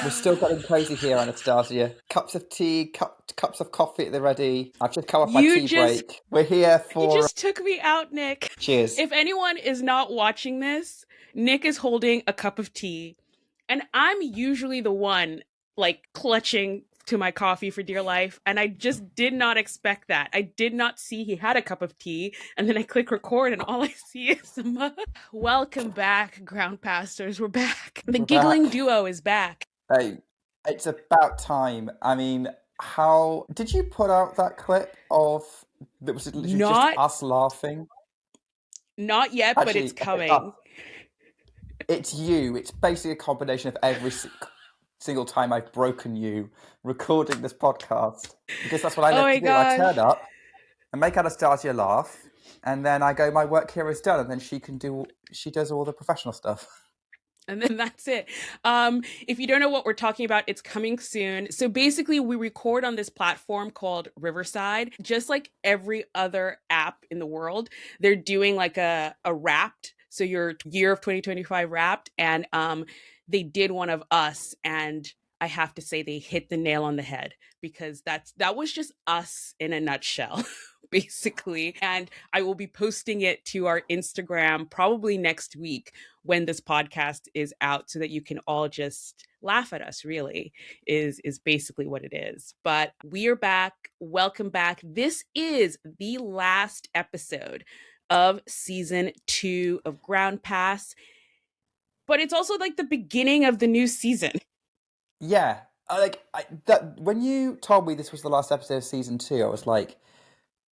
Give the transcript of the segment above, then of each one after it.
We're still getting crazy here, Anastasia. Cups of tea, cups of coffee at the ready. I've just come off my tea break. We're here You for... just took me out, Nick. Cheers. If anyone is not watching this, Nick is holding a cup of tea, and I'm usually the one like clutching to my coffee for dear life, and I just did not expect that. I did not see he had a cup of tea, and then I click record, and all I see is a mug. Welcome back, ground pastors. We're back. The giggling duo is back. Hey, it's about time. I mean, how did you put out that clip of that? Was it literally just us laughing? Not yet, but it's coming. It's you. It's basically a combination of every single time I've broken you recording this podcast, because that's what I love to do. I turn up and make Anastasia laugh, and then I go, my work here is done, and then she does all the professional stuff. And then that's it. If you don't know what we're talking about, it's coming soon. So basically, we record on this platform called Riverside. Just like every other app in the world, they're doing like a Wrapped. So your year of 2025 Wrapped. And they did one of us. And I have to say they hit the nail on the head, because that was just us in a nutshell. Basically. And I will be posting it to our Instagram probably next week when this podcast is out, so that you can all just laugh at us, really, is basically what it is. But we are back. Welcome back. This is the last episode of season 2 of Ground Pass, but it's also like the beginning of the new season. Yeah. When you told me this was the last episode of season 2, I was like,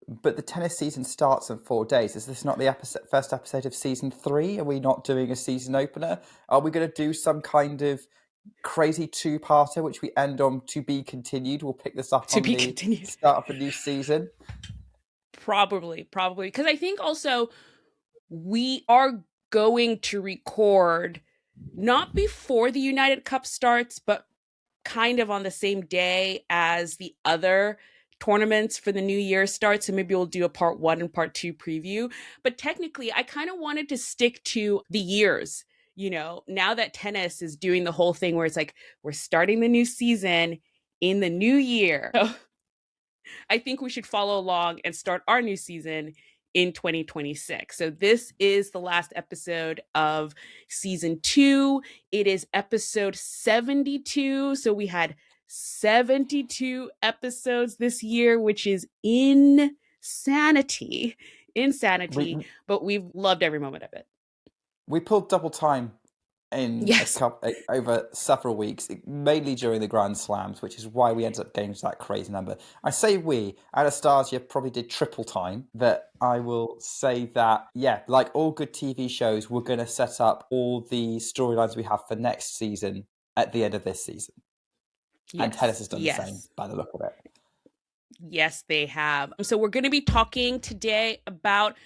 but the tennis season starts in 4 days. Is this not the first episode of season 3? Are we not doing a season opener? Are we going to do some kind of crazy 2-parter, which we end on to be continued? We'll pick this up on the start of the new season. Probably. Because I think also we are going to record not before the United Cup starts, but kind of on the same day as the other tournaments for the new year starts. So maybe we'll do a part 1 and part 2 preview. But technically, I kind of wanted to stick to the years. You know, now that tennis is doing the whole thing where it's like, we're starting the new season in the new year. So I think we should follow along and start our new season in 2026. So this is the last episode of season 2. It is episode 72. So we had 72 episodes this year, which is insanity, but we've loved every moment of it. We pulled double time in over several weeks, mainly during the Grand Slams, which is why we ended up getting to that crazy number. I say we, Anastasia probably did triple time, but I will say that, yeah, like all good TV shows, we're going to set up all the storylines we have for next season at the end of this season. Yes. And tennis has done the same by the look of it. Yes, they have. So we're going to be talking today about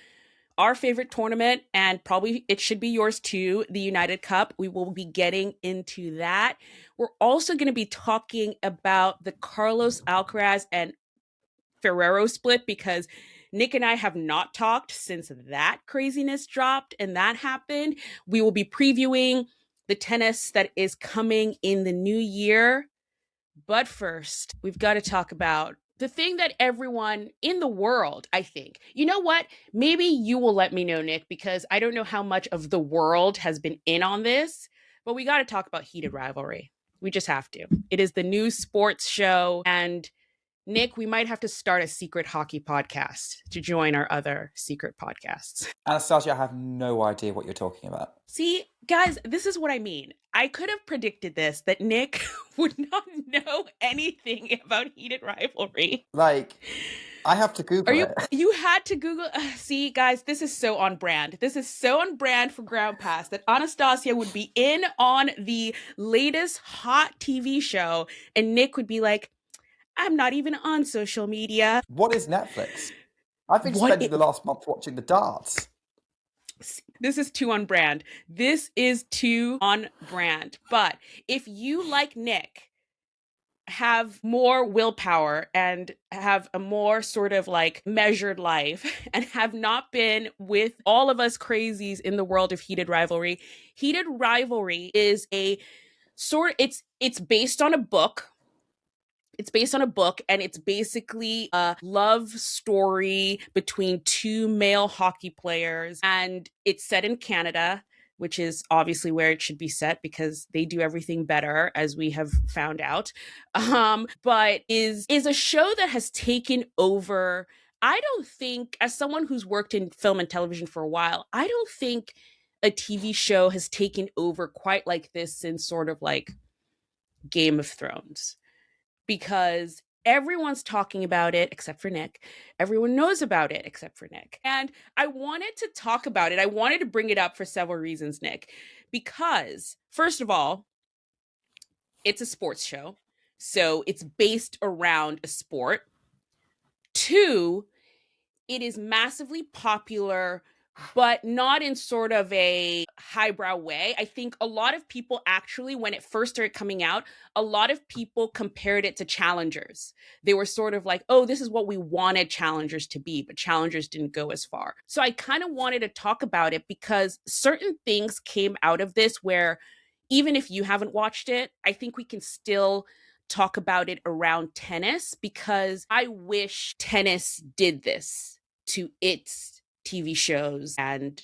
our favorite tournament, and probably it should be yours too, the United Cup. We will be getting into that. We're also going to be talking about the Carlos Alcaraz and Ferrero Split, because Nick and I have not talked since that craziness dropped and that happened. We will be previewing the tennis that is coming in the new year. But first, we've got to talk about the thing that everyone in the world, I think, you know what? Maybe you will let me know, Nick, because I don't know how much of the world has been in on this, but we got to talk about Heated Rivalry. We just have to. It is the new sports show, and Nick, we might have to start a secret hockey podcast to join our other secret podcasts. Anastasia, I have no idea what you're talking about. See, guys, this is what I mean. I could have predicted this, that Nick would not know anything about Heated Rivalry. Like, I have to Google it. You had to Google. See, guys, this is so on brand. This is so on brand for Ground Pass that Anastasia would be in on the latest hot TV show, and Nick would be like, I'm not even on social media. What is Netflix? I've been spending the last month watching the darts. This is too on brand. This is too on brand. But if you, like Nick, have more willpower and have a more sort of like measured life and have not been with all of us crazies in the world of Heated Rivalry, Heated Rivalry is a It's based on a book. It's based on a book, and it's basically a love story between two male hockey players. And it's set in Canada, which is obviously where it should be set because they do everything better, as we have found out. But is a show that has taken over. I don't think, as someone who's worked in film and television for a while, I don't think a TV show has taken over quite like this since sort of like Game of Thrones, because everyone's talking about it except for Nick. Everyone knows about it except for Nick. And I wanted to talk about it. I wanted to bring it up for several reasons, Nick. Because, first of all, it's a sports show. So it's based around a sport. Two, it is massively popular, but not in sort of a highbrow way. I think a lot of people actually, when it first started coming out, a lot of people compared it to Challengers. They were sort of like, oh, this is what we wanted Challengers to be, but Challengers didn't go as far. So I kind of wanted to talk about it because certain things came out of this where even if you haven't watched it, I think we can still talk about it around tennis, because I wish tennis did this to its TV shows and,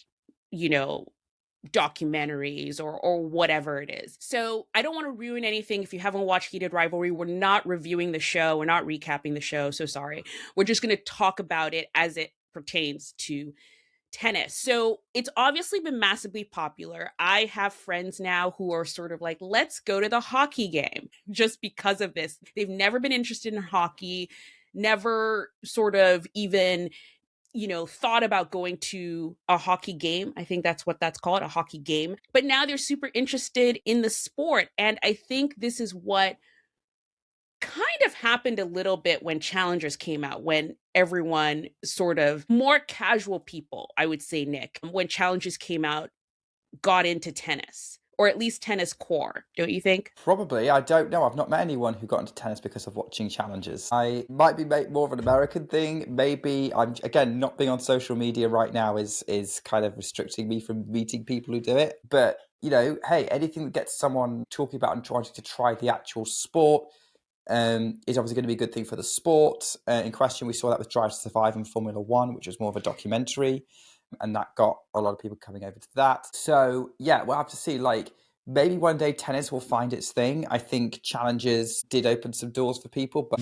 documentaries or whatever it is. So I don't want to ruin anything. If you haven't watched Heated Rivalry, we're not reviewing the show. We're not recapping the show. So sorry. We're just going to talk about it as it pertains to tennis. So it's obviously been massively popular. I have friends now who are sort of like, let's go to the hockey game just because of this. They've never been interested in hockey, never sort of even thought about going to a hockey game. I think that's what that's called, a hockey game. But now they're super interested in the sport. And I think this is what kind of happened a little bit when Challengers came out, when everyone sort of more casual people, I would say, Nick, when Challengers came out, got into tennis. Or at least tennis core, don't you think? Probably. I don't know. I've not met anyone who got into tennis because of watching Challenges. I might be more of an American thing. Maybe I'm, again, not being on social media right now is kind of restricting me from meeting people who do it. But, hey, anything that gets someone talking about and trying to try the actual sport is obviously going to be a good thing for the sport. In question, we saw that with Drive to Survive and Formula One, which was more of a documentary. And that got a lot of people coming over to that. So, yeah, we'll have to see. Maybe one day tennis will find its thing. I think Challenges did open some doors for people, but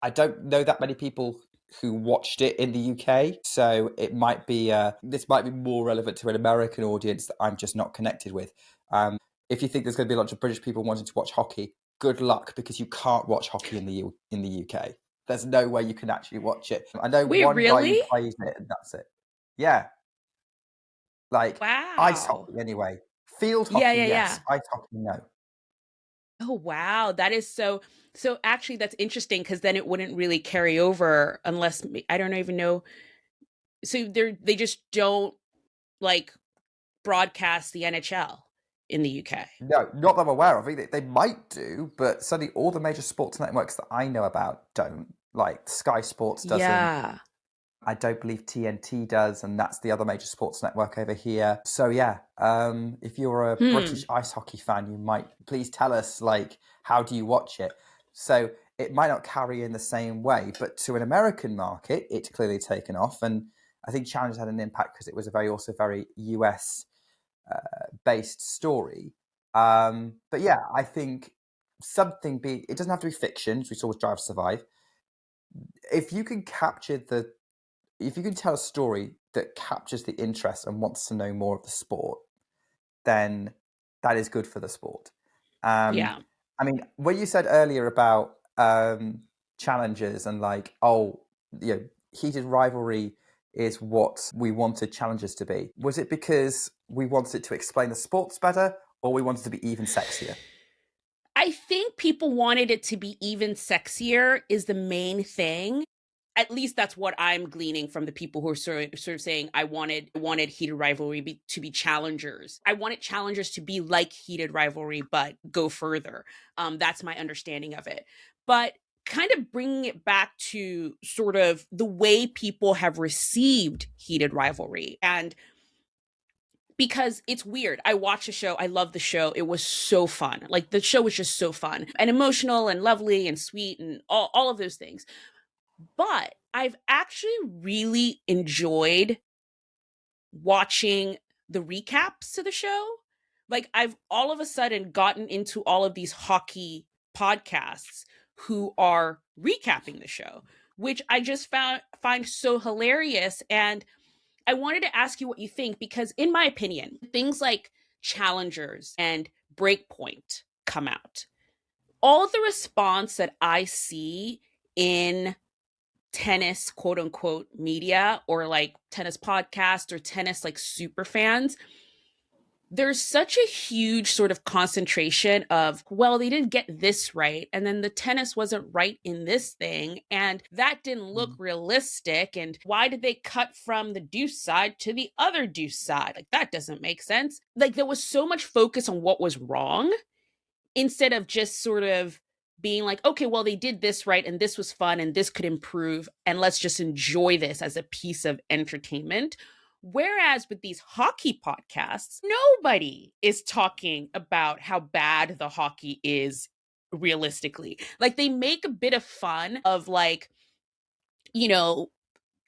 I don't know that many people who watched it in the UK. So it might be, this might be more relevant to an American audience that I'm just not connected with. If you think there's going to be a lot of British people wanting to watch hockey, good luck, because you can't watch hockey in the UK. There's no way you can actually watch it. I know Wait, one guy really? who plays it, and that's it. Yeah. Ice Wow. hockey anyway. Field Yeah, hockey, yeah, yes. yeah. Ice hockey, no. Oh, wow. That is so actually that's interesting, because then it wouldn't really carry over unless I don't even know. So they just don't like broadcast the NHL in the UK. No, not that I'm aware of. They might do, but suddenly all the major sports networks that I know about don't. Like Sky Sports doesn't. Yeah. I don't believe TNT does, and that's the other major sports network over here. So yeah, if you're a British ice hockey fan, you might please tell us, how do you watch it? So it might not carry in the same way, but to an American market, it's clearly taken off, and I think Challenge had an impact because it was also very US based story. But yeah, I think it doesn't have to be fiction, as we saw with Drive to Survive. If you can tell a story that captures the interest and wants to know more of the sport, then that is good for the sport. Yeah. I mean, what you said earlier about Challengers and Heated Rivalry is what we wanted Challengers to be. Was it because we wanted to explain the sports better, or we wanted to be even sexier? I think people wanted it to be even sexier is the main thing. At least that's what I'm gleaning from the people who are sort of saying I wanted Heated Rivalry to be Challengers. I wanted Challengers to be like Heated Rivalry, but go further. That's my understanding of it. But kind of bringing it back to sort of the way people have received Heated Rivalry, and because it's weird. I watched the show. I love the show. It was so fun. Like the show was just so fun and emotional and lovely and sweet and all of those things. But I've actually really enjoyed watching the recaps to the show. Like I've all of a sudden gotten into all of these hockey podcasts who are recapping the show, which I just find so hilarious. And I wanted to ask you what you think, because in my opinion, things like Challengers and Breakpoint come out. All the response that I see in tennis quote unquote media, or like tennis podcast or tennis like super fans, there's such a huge sort of concentration of, well, they didn't get this right, and then the tennis wasn't right in this thing, and that didn't look realistic, and why did they cut from the deuce side to the other deuce side? Like, that doesn't make sense. Like, there was so much focus on what was wrong instead of just sort of being like, okay, well, they did this right, and this was fun, and this could improve, and let's just enjoy this as a piece of entertainment. Whereas with these hockey podcasts, nobody is talking about how bad the hockey is realistically. Like, they make a bit of fun of, like, you know,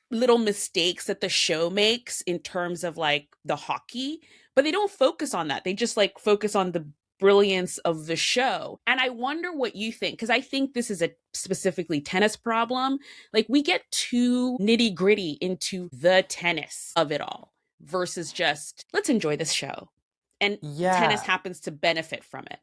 little mistakes that the show makes in terms of like the hockey, but they don't focus on that. They just like focus on the brilliance of the show. And I wonder what you think, because I think this is a specifically tennis problem. Like, we get too nitty gritty into the tennis of it all versus just let's enjoy this show. And tennis Yeah, happens to benefit from it.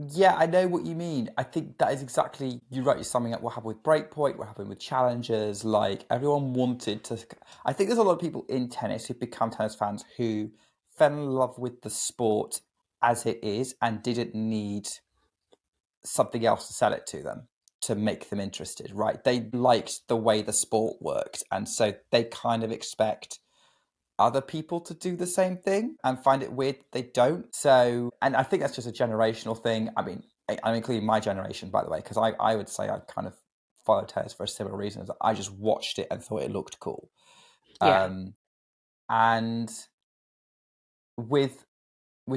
yeah, I know what you mean. I think that is exactly, you're right, you're summing up what happened with Breakpoint, what happened with Challengers. Like, everyone wanted to. I think there's a lot of people in tennis who've become tennis fans who fell in love with the sport as it is and didn't need something else to sell it to them to make them interested, right? They liked the way the sport worked. And so they kind of expect other people to do the same thing and find it weird they don't. So, and I think that's just a generational thing. I mean, I'm including my generation, by the way, because I would say I kind of followed tennis for a similar reason. I just watched it and thought it looked cool. Yeah. And with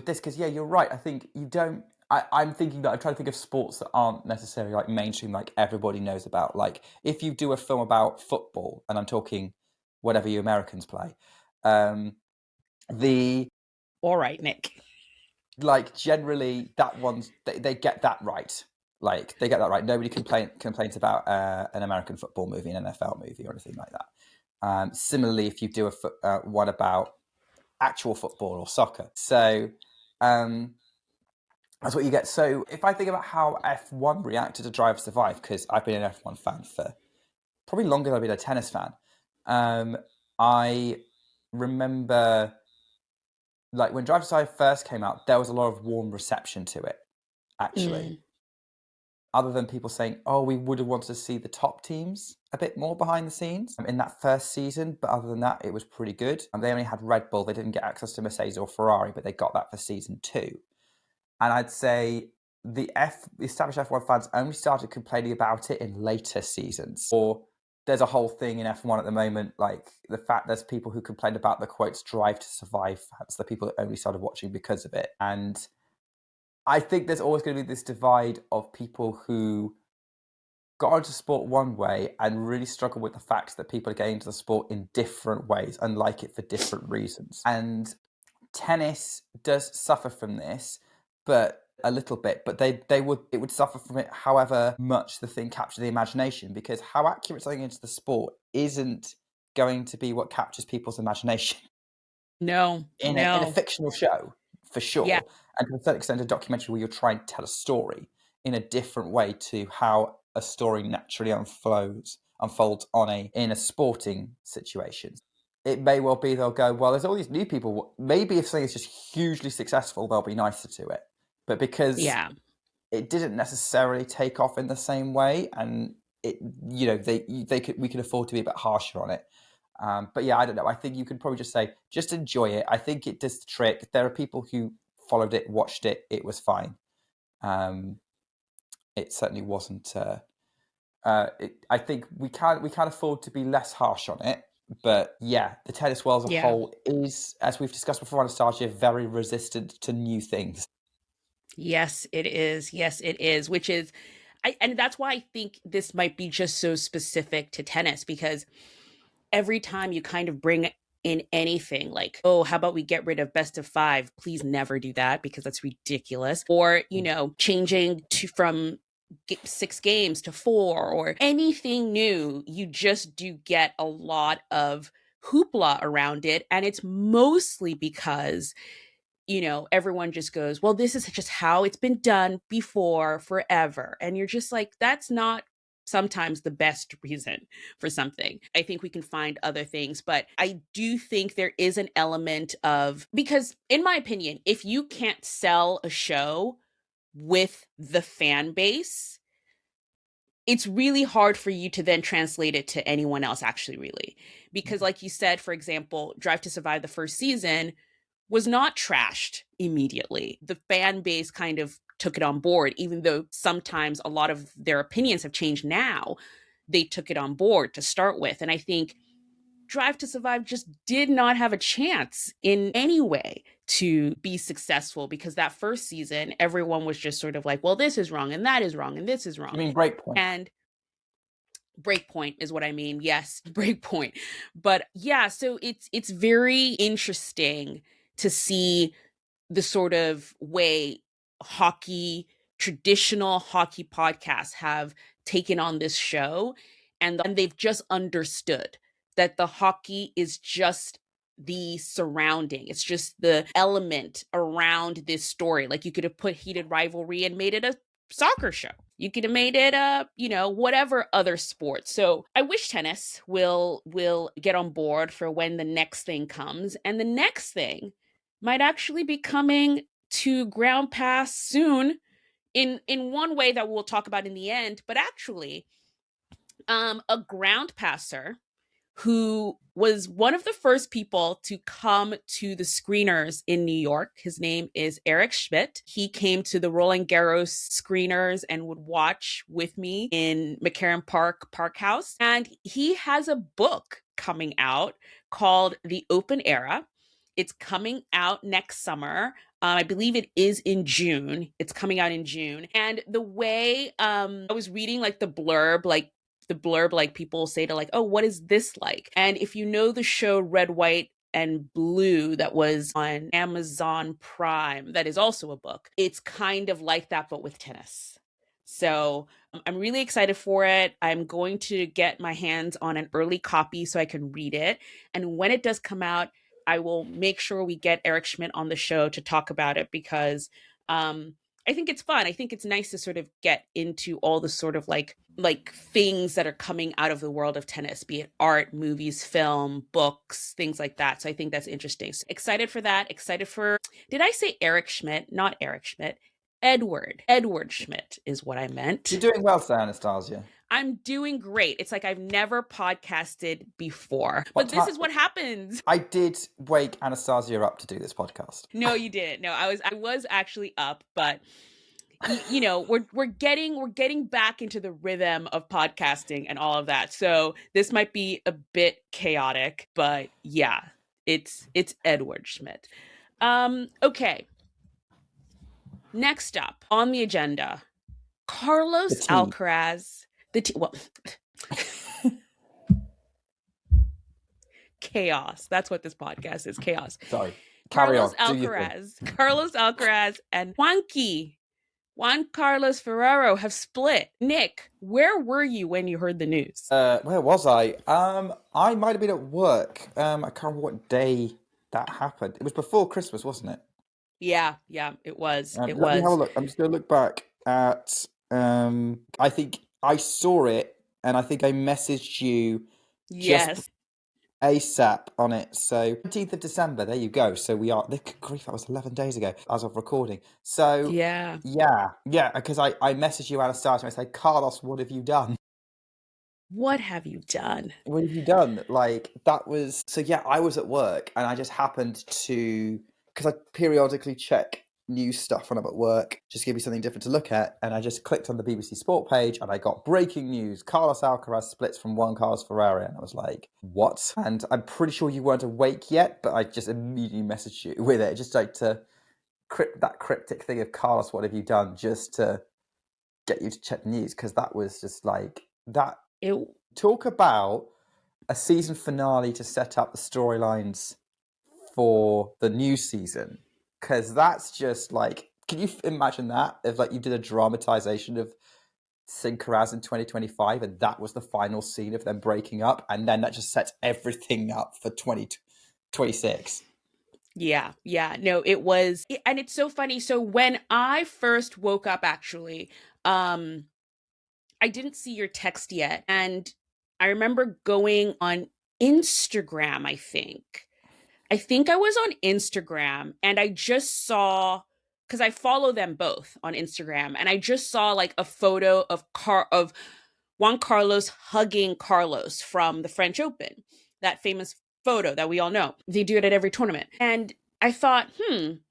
this, because yeah, you're right. I think you don't. I'm thinking that I'm trying to think of sports that aren't necessarily like mainstream, like everybody knows about. Like if you do a film about football, and I'm talking whatever you Americans play, the All right, Nick. like generally that one's they get that right. Like they get that right. Nobody complains about an American football movie, an NFL movie, or anything like that. Similarly, if you do one about actual football or soccer, so that's what you get. So if I think about how F1 reacted to Drive to Survive, because I've been an F1 fan for probably longer than I've been a tennis fan, I remember like when Drive to Survive first came out, there was a lot of warm reception to it, actually. Other than people saying, oh, we would have wanted to see the top teams a bit more behind the scenes in that first season. But other than that, it was pretty good. And they only had Red Bull. They didn't get access to Mercedes or Ferrari, but they got that for season 2. And I'd say the established F1 fans only started complaining about it in later seasons. Or there's a whole thing in F1 at the moment, like the fact there's people who complain about the quotes Drive to Survive fans, the people that only started watching because of it. And I think there's always going to be this divide of people who got into sport one way and really struggle with the fact that people are getting into the sport in different ways and like it for different reasons. And tennis does suffer from this, but a little bit. But it would suffer from it however much the thing captures the imagination, because how accurate something into the sport isn't going to be what captures people's imagination No, in a no. fictional show, for Yeah. sure, and to a certain extent a documentary where you're trying to tell a story in a different way to how a story naturally unfolds in a sporting situation. It may well be they'll go, well, there's all these new people. Maybe if something is just hugely successful, they'll be nicer to it. But because Yeah. it didn't necessarily take off in the same way, and it, we could afford to be a bit harsher on it. But yeah, I don't know. I think you could probably just say, just enjoy it. I think it does the trick. There are people who followed it, watched it. It was fine. It certainly wasn't. I think we can't afford to be less harsh on it. But yeah, the tennis world as a Yeah. whole is, as we've discussed before, Anastasia, very resistant to new things. Yes, it is. Yes, it is. Which is, and that's why I think this might be just so specific to tennis, because every time you kind of bring in anything like, oh, how about we get rid of best of five? Please never do that because that's ridiculous. Or, changing from 6 games to 4 or anything new, you just do get a lot of hoopla around it. And it's mostly because everyone just goes, well, this is just how it's been done before forever. And you're just like, that's not sometimes the best reason for something. I think we can find other things, but I do think there is an element of, because in my opinion, if you can't sell a show with the fan base, it's really hard for you to then translate it to anyone else, actually, really. Because like you said, for example, Drive to Survive, the first season, was not trashed immediately. The fan base kind of took it on board, even though sometimes a lot of their opinions have changed now. They took it on board to start with. And I think Drive to Survive just did not have a chance in any way to be successful, because that first season, everyone was just sort of like, well, this is wrong and that is wrong and this is wrong. You mean Breakpoint? And Breakpoint is what I mean. Yes, Breakpoint. But yeah, so it's very interesting to see the sort of way traditional hockey podcasts have taken on this show, and they've just understood that the hockey is just the surrounding. It's just the element around this story. Like, you could have put Heated Rivalry and made it a soccer show. You could have made it a, whatever other sport. So I wish tennis will get on board for when the next thing comes. And the next thing might actually be coming to Ground Pass soon, in one way that we'll talk about in the end. But actually, a ground passer who was one of the first people to come to the screeners in New York. His name is Eric Schmidt. He came to the Roland Garros screeners and would watch with me in McCarran Park House. And he has a book coming out called The Open Era. It's coming out next summer. I believe it is in June. It's coming out in June. And the way I was reading like the blurb, like people say to like, oh, what is this like? And if you know the show Red, White, and Blue that was on Amazon Prime, that is also a book. It's kind of like that, but with tennis. So I'm really excited for it. I'm going to get my hands on an early copy so I can read it. And when it does come out, I will make sure we get Eric Schmidt on the show to talk about it, because I think it's fun. I think it's nice to sort of get into all the sort of like things that are coming out of the world of tennis, be it art, movies, film, books, things like that. So I think that's interesting. So excited for that. Excited for, did I say Eric Schmidt? Not Eric Schmidt. Edward Schmidt is what I meant. You're doing well today, Anastasia. I'm doing great. It's like I've never podcasted before, but this is what happens. I did wake Anastasia up to do this podcast. No, you didn't. No, I was actually up, but we're getting back into the rhythm of podcasting and all of that. So this might be a bit chaotic, but yeah, it's Edward Schmidt. Okay. Next up on the agenda, Carlos Alcaraz. Chaos. That's what this podcast is. Chaos. Sorry. Carlos Alcaraz and Juan Carlos Ferrero have split. Nick, where were you when you heard the news? Where was I? I might have been at work. I can't remember what day that happened. It was before Christmas, wasn't it? Yeah, it was. Let me have a look. I'm just going to look back at. I think I saw it, and I think I messaged you. Yes. ASAP on it. So 17th of December. There you go. So we are. Good grief, that was 11 days ago as of recording. So yeah. Because I messaged you, Anastasia, and I said, Carlos, what have you done? What have you done? What have you done? Like, that was... So yeah, I was at work, and I just happened to... Because I periodically check news stuff when I'm at work, just give me something different to look at. And I just clicked on the BBC Sport page and I got breaking news. Carlos Alcaraz splits from Juan Carlos Ferrero. And I was like, what? And I'm pretty sure you weren't awake yet, but I just immediately messaged you with it. Just like to that cryptic thing of Carlos, what have you done? Just to get you to check the news. Because that was just like that. Talk about a season finale to set up the storylines for the new season, because that's just like, can you imagine that if like you did a dramatization of Alcaraz in 2025 and that was the final scene of them breaking up, and then that just sets everything up for 2026. Yeah, no, it was, and it's so funny. So when I first woke up, actually, I didn't see your text yet, and I remember going on Instagram, I think I was on Instagram, and I just saw, because I follow them both on Instagram, and I just saw like a photo of Juan Carlos hugging Carlos from the French Open, that famous photo that we all know. They do it at every tournament. And I thought,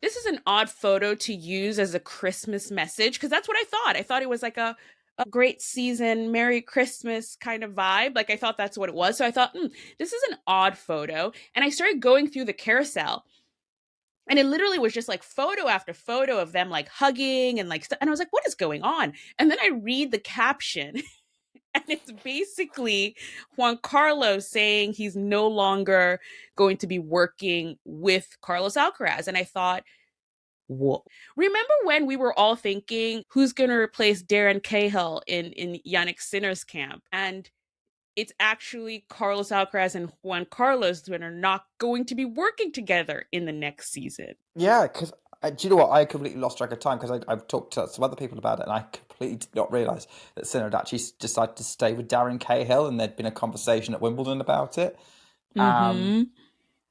this is an odd photo to use as a Christmas message, because that's what I thought. I thought it was like a great season, Merry Christmas kind of vibe. Like I thought that's what it was. So I thought, this is an odd photo. And I started going through the carousel. And it literally was just like photo after photo of them like hugging and like, and I was like, what is going on? And then I read the caption and it's basically Juan Carlos saying he's no longer going to be working with Carlos Alcaraz. And I thought, whoa. Remember when we were all thinking, who's going to replace Darren Cahill in Yannick Sinner's camp? And it's actually Carlos Alcaraz and Juan Carlos that are not going to be working together in the next season. Yeah, because do you know what? I completely lost track of time because I've talked to some other people about it, and I completely did not realise that Sinner had actually decided to stay with Darren Cahill, and there'd been a conversation at Wimbledon about it.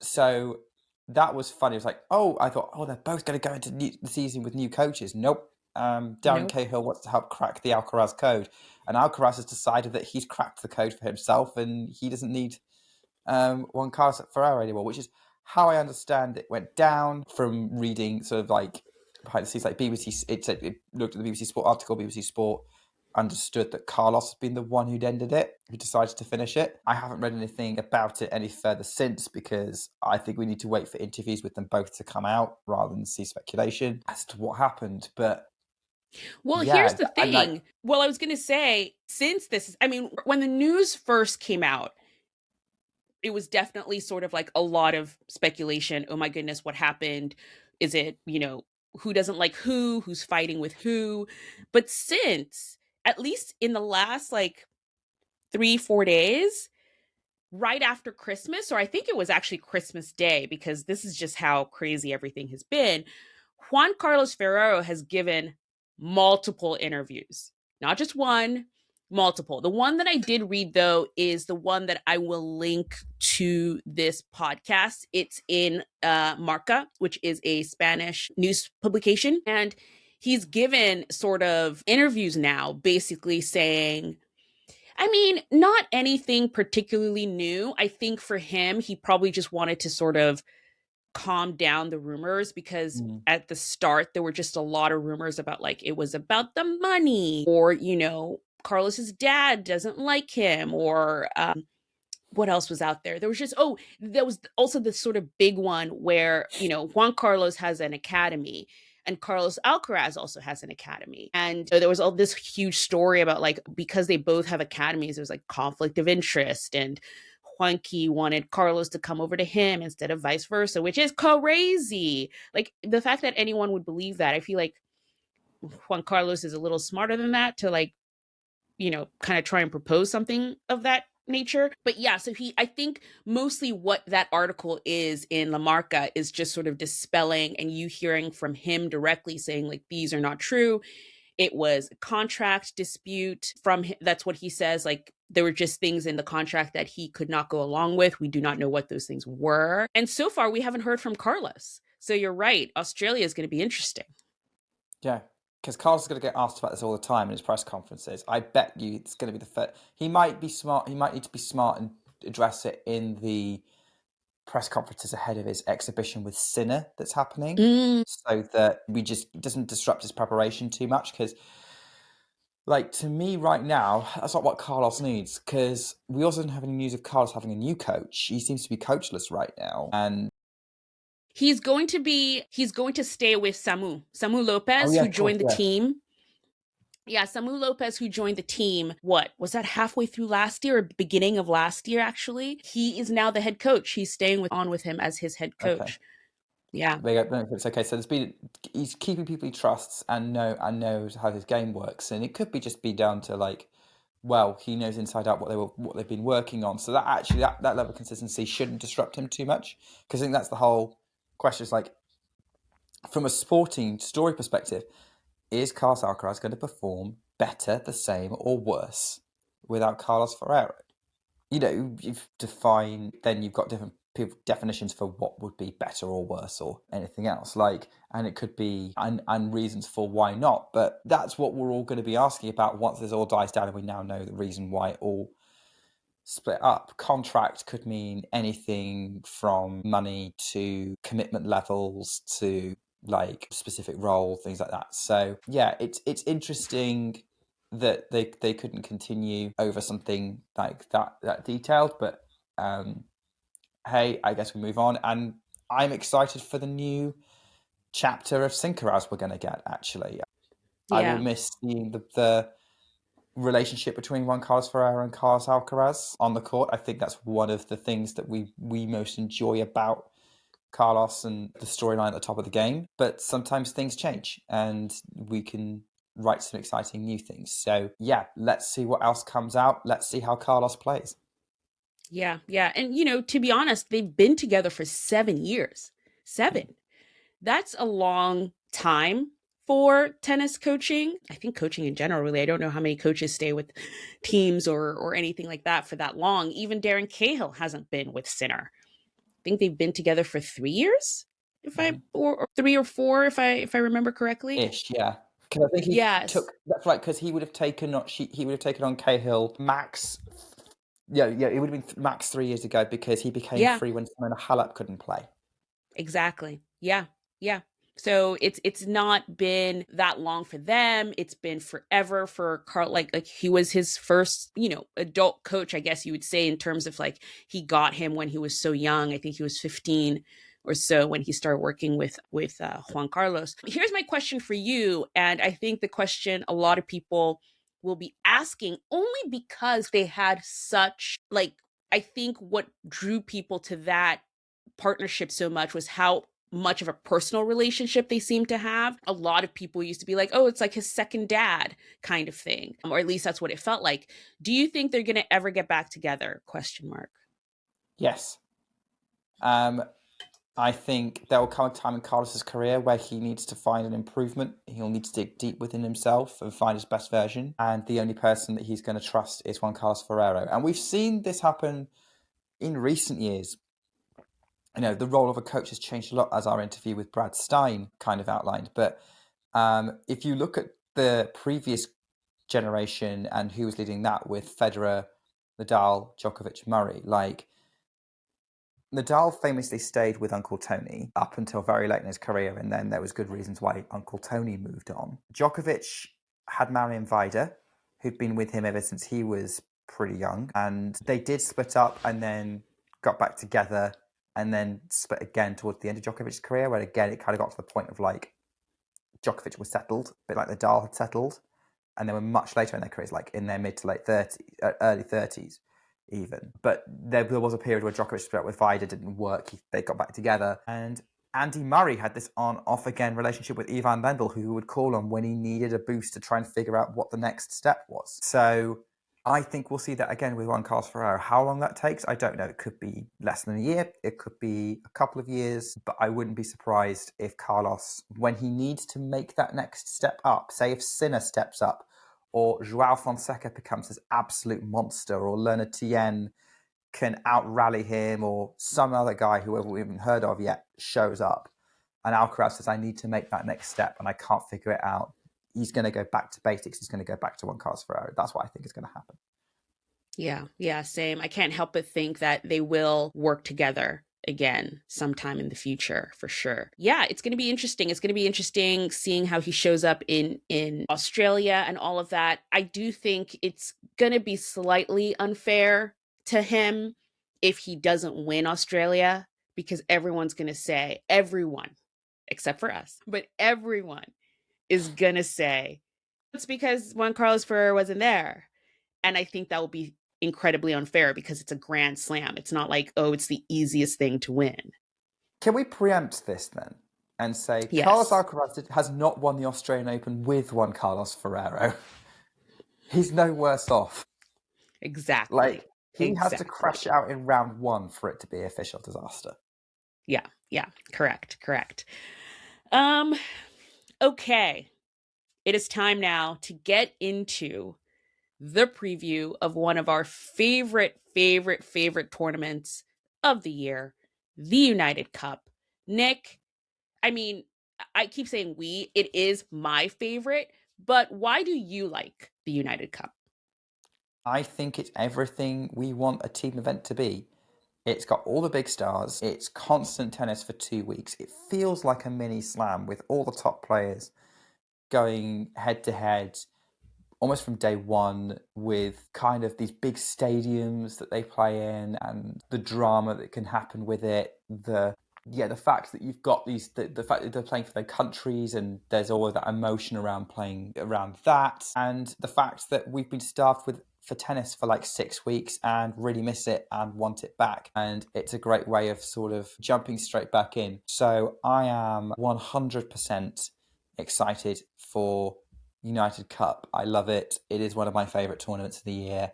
So that was funny. It was like, I thought, they're both going to go into the season with new coaches. Nope. Darren Cahill wants to help crack the Alcaraz code, and Alcaraz has decided that he's cracked the code for himself, and he doesn't need Juan Carlos Ferrero anymore, which is how I understand it went down from reading sort of like behind the scenes, like BBC. It looked at the BBC Sport article. BBC Sport understood that Carlos had been the one who'd ended it, who decided to finish it. I haven't read anything about it any further since, because I think we need to wait for interviews with them both to come out rather than see speculation as to what happened. But here's the thing. I was going to say, since this, when the news first came out, it was definitely sort of like a lot of speculation. Oh my goodness, what happened? Is it, who doesn't like who's fighting with who? But since, at least in the last like 3-4 days, right after Christmas, or I think it was actually Christmas Day, because this is just how crazy everything has been, Juan Carlos Ferrero has given multiple interviews, not just one, multiple. The one that I did read, though, is the one that I will link to this podcast. It's in Marca, which is a Spanish news publication. And he's given sort of interviews now, basically saying, not anything particularly new. I think for him, he probably just wanted to sort of calm down the rumors, because at the start there were just a lot of rumors about like it was about the money, or Carlos's dad doesn't like him, or what else was out there? There was just there was also this sort of big one where Juan Carlos has an academy and Carlos Alcaraz also has an academy, and there was all this huge story about like, because they both have academies, there was like conflict of interest, and Juanqui wanted Carlos to come over to him instead of vice versa, which is crazy. Like, the fact that anyone would believe that, I feel like Juan Carlos is a little smarter than that to like, kind of try and propose something of that nature. But yeah, so I think mostly what that article is in La Marca is just sort of dispelling, and you hearing from him directly saying like, these are not true. It was a contract dispute from him. That's what he says. Like, there were just things in the contract that he could not go along with. We do not know what those things were. And so far, we haven't heard from Carlos. So you're right. Australia is going to be interesting. Yeah, because Carlos is going to get asked about this all the time in his press conferences. I bet you it's going to be the first. He might be smart. He might need to be smart and address it in the press conferences ahead of his exhibition with Sinner that's happening, Mm. so that it doesn't disrupt his preparation too much. Because, like, to me right now, that's not what Carlos needs. Because we also don't have any news of Carlos having a new coach. He seems to be coachless right now, and He's going to stay with Samu Lopez, yeah, who of course, joined the yeah. team. Yeah, Samu Lopez, who joined the team, what was that, halfway through last year or beginning of last year? Actually, he is now the head coach. He's staying on with him as his head Okay. coach. Yeah, It's okay. So he's keeping people he trusts and knows how his game works, and it could just be down to, like, well, he knows inside out what they've been working on. So that level of consistency shouldn't disrupt him too much, because I think that's the whole question. Is like, from a sporting story perspective, is Carlos Alcaraz going to perform better, the same, or worse without Carlos Ferrero? You've defined, then you've got different definitions for what would be better or worse or anything else. Like, and it could be, and reasons for why not. But that's what we're all going to be asking about once this all dies down and we now know the reason why it all split up. Contract could mean anything from money to commitment levels to, like, specific role, things like that. So yeah, it's interesting that they couldn't continue over something like that detailed, but hey, I guess we move on, and I'm excited for the new chapter of Sinkeraz we're going to get. Actually, I will yeah, miss seeing the relationship between Juan Carlos Ferrero and Carlos Alcaraz on the court. I think that's one of the things that we most enjoy about Carlos and the storyline at the top of the game. But sometimes things change, and we can write some exciting new things. So yeah, let's see what else comes out. Let's see how Carlos plays. yeah, yeah. And to be honest, they've been together for 7 years. 7. That's a long time for tennis coaching. I think coaching in general, really. I don't know how many coaches stay with teams or anything like that for that long. Even Darren Cahill hasn't been with Sinner. I think they've been together for 3 years, if I or 3 or 4, if I remember correctly. Ish, yeah. Because I think he Yes, took, that's right, because he would have taken on Cahill max. Yeah, it would have been max 3 years ago, because he became yeah, free when Simona Halep couldn't play. exactly. Yeah, yeah. So it's not been that long for them. It's been forever for Carl. Like he was his first, adult coach, I guess you would say, in terms of, like, he got him when he was so young. I think he was 15 or so when he started working with Juan Carlos. Here's my question for you, and I think the question a lot of people will be asking, only because they had such, like, I think what drew people to that partnership so much was how much of a personal relationship they seem to have. A lot of people used to be like, oh, it's like his second dad kind of thing, or at least that's what it felt like. Do you think they're going to ever get back together? Question mark. Yes. I think there will come a time in Carlos's career where he needs to find an improvement. He'll need to dig deep within himself and find his best version. And the only person that he's going to trust is Juan Carlos Ferrero. And we've seen this happen in recent years. The role of a coach has changed a lot, as our interview with Brad Stein kind of outlined. But if you look at the previous generation and who was leading that, with Federer, Nadal, Djokovic, Murray, like, Nadal famously stayed with Uncle Tony up until very late in his career, and then there was good reasons why Uncle Tony moved on. Djokovic had Marion Vida, who'd been with him ever since he was pretty young, and they did split up and then got back together, and then split again towards the end of Djokovic's career, where again it kind of got to the point of, like, Djokovic was settled, a bit like Nadal had settled, and they were much later in their careers, like in their mid to late 30s, early 30s even. But there was a period where Djokovic split up with Vida, didn't work, they got back together, and Andy Murray had this on-off again relationship with Ivan Lendl, who would call on when he needed a boost to try and figure out what the next step was. So I think we'll see that again with Juan Carlos Ferrero. How long that takes, I don't know. It could be less than a year. It could be a couple of years. But I wouldn't be surprised if Carlos, when he needs to make that next step up, say if Sinner steps up, or Joao Fonseca becomes this absolute monster, or Leonard Tien can out-rally him, or some other guy who we haven't heard of yet shows up, and Alcaraz says, I need to make that next step and I can't figure it out, he's going to go back to basics. He's going to go back to Juan Carlos Ferrero. That's what I think is going to happen. Yeah, same. I can't help but think that they will work together again sometime in the future for sure. Yeah, it's going to be interesting. It's going to be interesting seeing how he shows up in Australia and all of that. I do think it's going to be slightly unfair to him if he doesn't win Australia, because everyone's going to say, everyone except for us, but everyone is going to say it's because Juan Carlos Ferrer wasn't there. And I think that will be incredibly unfair because it's a grand slam. It's not like, oh, it's the easiest thing to win. Can we preempt this then and say Carlos Yes, Alcaraz has not won the Australian Open with Juan Carlos Ferrero? He's no worse off. exactly. Like, he has to Exactly. crash out in round one for it to be official disaster. Yeah, yeah, correct. Um, okay. It is time now to get into the preview of one of our favorite tournaments of the year, the United Cup. Nick, I mean, I keep saying it is my favorite, but why do you like the United Cup? I think it's everything we want a team event to be. It's got all the big stars. It's constant tennis for 2 weeks. It feels like a mini slam with all the top players going head to head almost from day one, with kind of these big stadiums that they play in and the drama that can happen with it. The fact that you've got the fact that they're playing for their countries and there's all of that emotion around playing around that, and the fact that we've been starved for tennis for like 6 weeks and really miss it and want it back, and it's a great way of sort of jumping straight back in. So I am 100% excited for United Cup. I love it. It is one of my favourite tournaments of the year.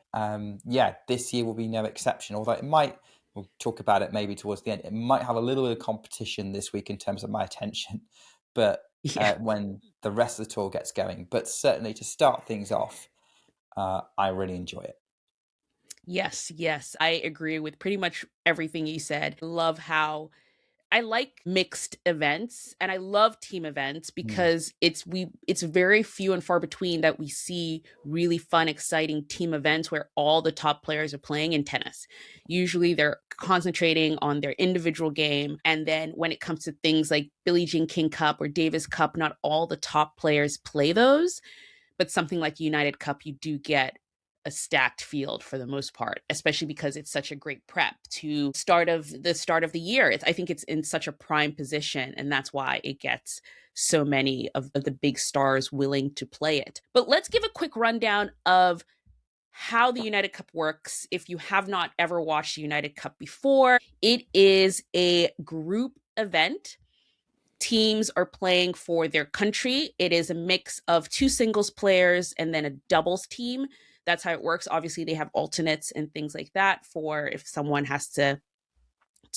This year will be no exception, although it might, we'll talk about it maybe towards the end, it might have a little bit of competition this week in terms of my attention, but Yeah. when the rest of the tour gets going. But certainly to start things off, I really enjoy it. Yes, I agree with pretty much everything you said. Love how I like mixed events and I love team events Mm. because it's very few and far between that we see really fun, exciting team events where all the top players are playing in tennis. Usually they're concentrating on their individual game. And then when it comes to things like Billie Jean King Cup or Davis Cup, not all the top players play those. But something like United Cup, you do get a stacked field for the most part, especially because it's such a great prep to start of the year. I think it's in such a prime position, and that's why it gets so many of the big stars willing to play it. But let's give a quick rundown of how the United Cup works. If you have not ever watched the United Cup before, it is a group event. Teams are playing for their country. It is a mix of two singles players and then a doubles team. That's how it works. Obviously, they have alternates and things like that for if someone has to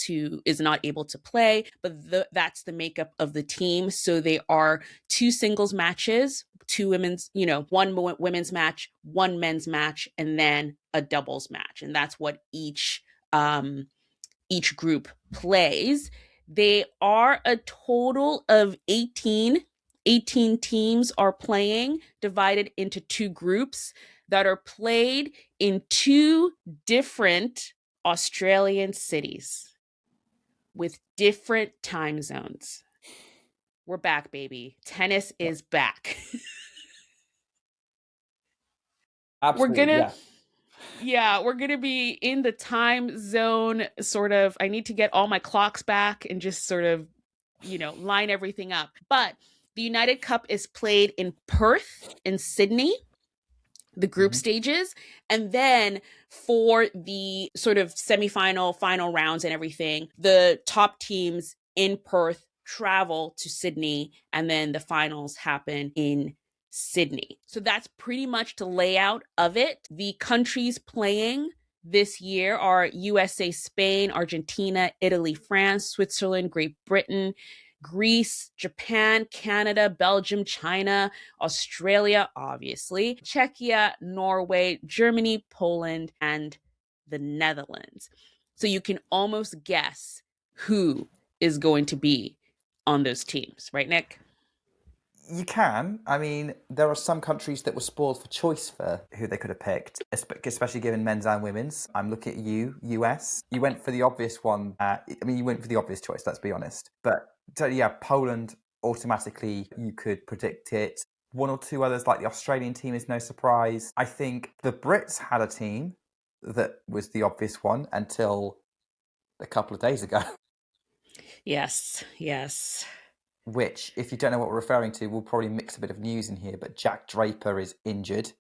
is not able to play, but that's the makeup of the team. So they are two singles matches, two women's, one women's match, one men's match, and then a doubles match, and that's what each group plays. They are a total of 18. 18 teams are playing, divided into two groups that are played in two different Australian cities with different time zones. We're back, baby. Tennis is back. we're Absolutely, gonna yeah. Yeah, we're going to be in the time zone sort of. I need to get all my clocks back and just sort of, line everything up. But the United Cup is played in Perth and Sydney, the group Mhm. stages. And then for the sort of semifinal, final rounds and everything, the top teams in Perth travel to Sydney, and then the finals happen in Sydney. So that's pretty much the layout of it. The countries playing this year are USA, Spain, Argentina, Italy, France, Switzerland, Great Britain, Greece, Japan, Canada, Belgium, China, Australia, obviously, Czechia, Norway, Germany, Poland, and the Netherlands. So you can almost guess who is going to be on those teams, right, Nick? You can. I mean, there are some countries that were spoiled for choice for who they could have picked, especially given men's and women's. I'm looking at you, US. You went for the obvious one. You went for the obvious choice, let's be honest. But so, yeah, Poland, automatically, you could predict it. One or two others, like the Australian team, is no surprise. I think the Brits had a team that was the obvious one until a couple of days ago. Yes, yes. Which, if you don't know what we're referring to, we'll probably mix a bit of news in here. But Jack Draper is injured,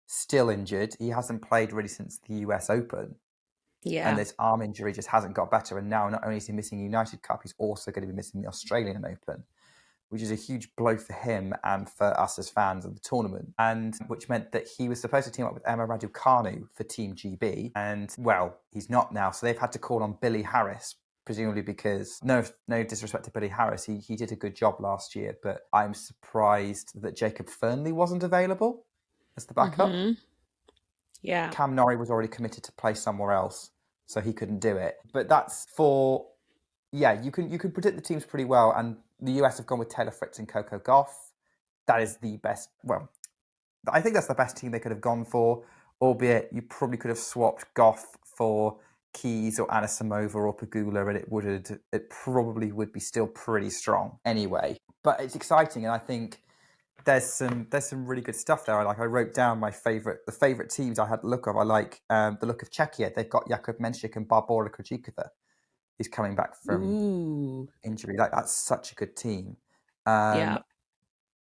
still injured. He hasn't played really since the US Open. Yeah. And this arm injury just hasn't got better. And now, not only is he missing United Cup, he's also going to be missing the Australian Open, which is a huge blow for him and for us as fans of the tournament. And which meant that he was supposed to team up with Emma Raducanu for Team GB. And, well, he's not now. So they've had to call on Billy Harris, presumably because, no disrespect to Billy Harris, he did a good job last year, but I'm surprised that Jacob Fernley wasn't available as the backup. Mm-hmm. Yeah. Cam Norrie was already committed to play somewhere else, so he couldn't do it. But that's for, yeah, you can predict the teams pretty well, and the US have gone with Taylor Fritz and Coco Gauff. That is the best, well, I think that's the best team they could have gone for, albeit you probably could have swapped Gauff for Keys or Anisimova or Pegula, and it probably would be still pretty strong anyway. But it's exciting, and I think there's some really good stuff there. I wrote down the favorite teams I had the look of. I like the look of Czechia. They've got Jakub Menšik and Barbora Krejcikova. He's coming back from injury. Like, that's such a good team. Yeah.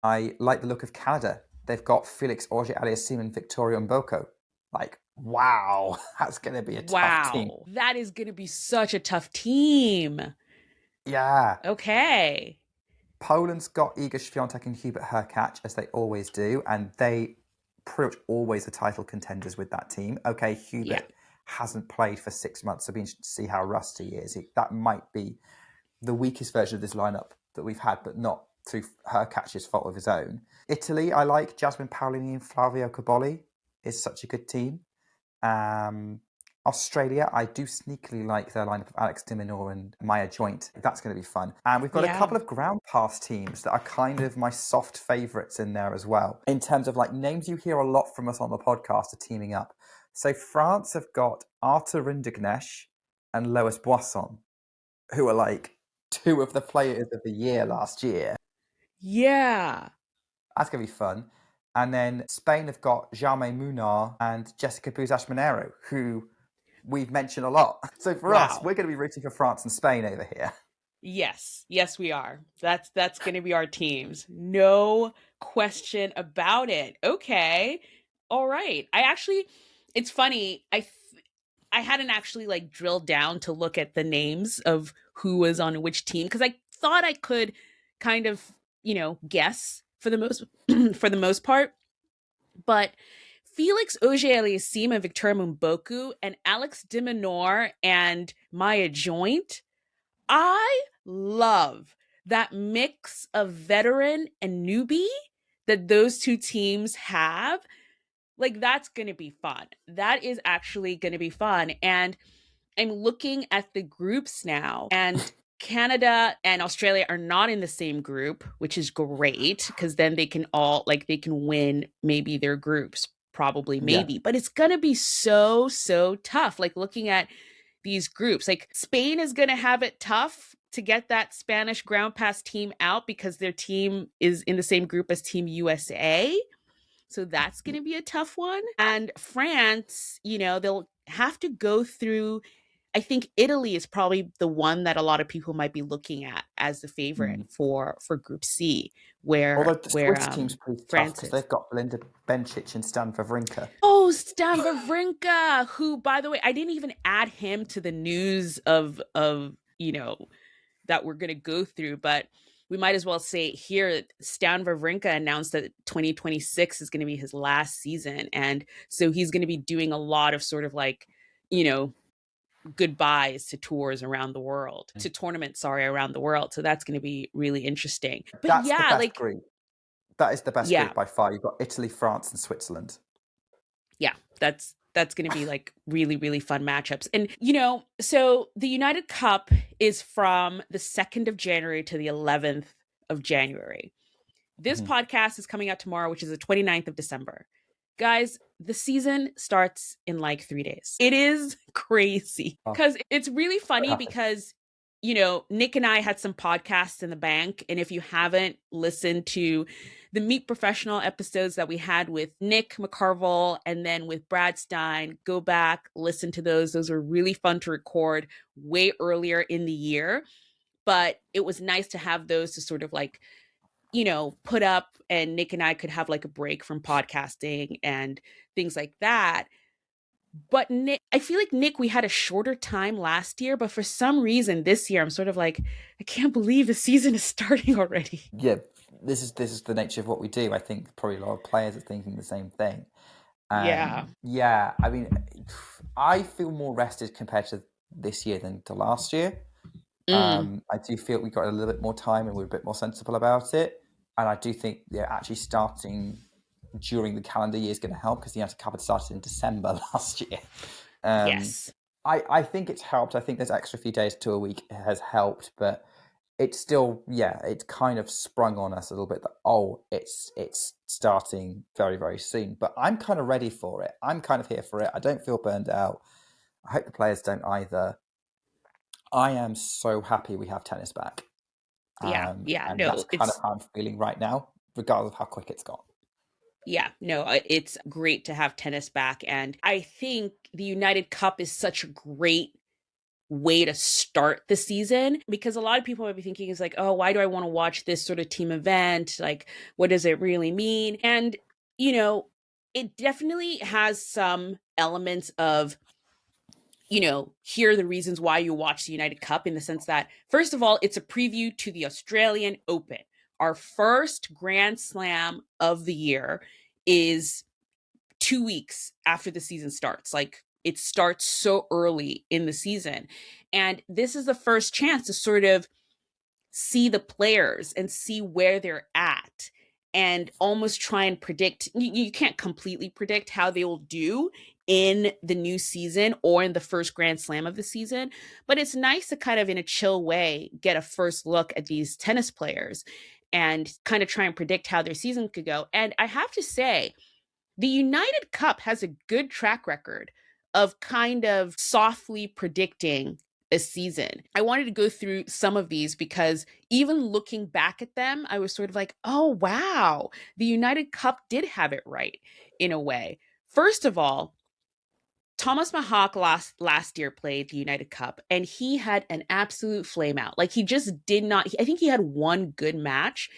I like the look of Canada. They've got Felix Auger-Aliassime and Victoria Mboko. Like, wow, that's going to be a tough team. That is going to be such a tough team. Yeah. Okay. Poland's got Iga Świątek and Hubert Hurkacz, as they always do, and they pretty much always are title contenders with that team. Okay, Hubert hasn't played for 6 months, so it'll be interesting to see how rusty he is. That might be the weakest version of this lineup that we've had, but not through Hurkacz's fault of his own. Italy, I like Jasmine Paolini and Flavio Cobolli. Is such a good team. Australia, I do sneakily like their lineup of Alex de Minaur and Maya Joint. That's going to be fun. And we've got a couple of ground pass teams that are kind of my soft favourites in there as well. In terms of like names you hear a lot from us on the podcast are teaming up. So France have got Arthur Rinderknecht and Lois Boisson, who are like two of the players of the year last year. Yeah. That's going to be fun. And then Spain have got Jaume Munar and Jessica Buzas-Monero, who we've mentioned a lot. So for us, we're going to be rooting for France and Spain over here. Yes, we are. That's going to be our teams. No question about it. Okay. All right. It's funny. I hadn't actually like drilled down to look at the names of who was on which team, because I thought I could kind of, guess for the most part. But Felix Auger-Aliassime, Victoria Mboko, and Alex de Minaur and Maya Joint, I love that mix of veteran and newbie that those two teams have. Like, that's going to be fun. That is actually going to be fun. And I'm looking at the groups now, and Canada and Australia are not in the same group, which is great, because then they can win maybe their groups, probably, maybe. But it's going to be so tough. Like, looking at these groups, like Spain is going to have it tough to get that Spanish ground pass team out because their team is in the same group as Team USA. So that's going to be a tough one. And France, they'll have to go through. I think Italy is probably the one that a lot of people might be looking at as the favorite for Group C, although the Swiss team's pretty tough because they've got Belinda Bencic and Stan Wawrinka. Oh, Stan Wawrinka, who, by the way, I didn't even add him to the news of that we're going to go through, but we might as well say here, Stan Wawrinka announced that 2026 is going to be his last season, and so he's going to be doing a lot of sort of like, goodbyes to tours around the world, to tournaments, around the world. So that's going to be really interesting. But that's the best group. That is the best group by far. You've got Italy, France, and Switzerland. Yeah, that's going to be like really, really fun matchups. And, so the United Cup is from the 2nd of January to the 11th of January. This podcast is coming out tomorrow, which is the 29th of December. Guys, the season starts in like 3 days. It is crazy because it's really funny because, you know, Nick and I had some podcasts in the bank. And if you haven't listened to the Meet Professional episodes that we had with Nick McCarville and then with Brad Stein, go back, listen to those. Those were really fun to record way earlier in the year. But it was nice to have those to sort of like, you know, put up, and Nick and I could have like a break from podcasting and things like that. But Nick, I feel like Nick, we had a shorter time last year, but for some reason this year, I'm sort of like, I can't believe the season is starting already. Yeah, this is the nature of what we do. I think probably a lot of players are thinking the same thing. Yeah, I mean, I feel more rested compared to this year than to last year. I do feel we got a little bit more time and we're a bit more sensible about it. And I do think actually starting during the calendar year is going to help because the United Cup had started in December last year. Yes. I think it's helped. I think there's extra few days to a week has helped, but it's still, it's kind of sprung on us a little bit that, it's starting very, very soon. But I'm kind of ready for it. I'm kind of here for it. I don't feel burned out. I hope the players don't either. I am so happy we have tennis back. And that's kind of how I'm feeling right now, regardless of how quick it's gone. Yeah, no, it's great to have tennis back. And I think the United Cup is such a great way to start the season, because a lot of people might be thinking is like, oh, why do I want to watch this sort of team event? Like, what does it really mean? And, you know, it definitely has some elements of, you know, here are the reasons why you watch the United Cup, in the sense that, first of all, it's a preview to the Australian Open. Our first Grand Slam of the year is 2 weeks after the season starts. Like, it starts so early in the season. And this is the first chance to sort of see the players and see where they're at and almost try and predict. You can't completely predict how they will do in the new season or in the first Grand Slam of the season, but it's nice to kind of, in a chill way, get a first look at these tennis players and kind of try and predict how their season could go. And I have to say, the United Cup has a good track record of kind of softly predicting a season. I wanted to go through some of these because even looking back at them, I was sort of like, oh, wow, the United Cup did have it right in a way. First of all, Thomas Mahak last year played the United Cup, and he had an absolute flame out. Like, he just did not, I think he had one good match,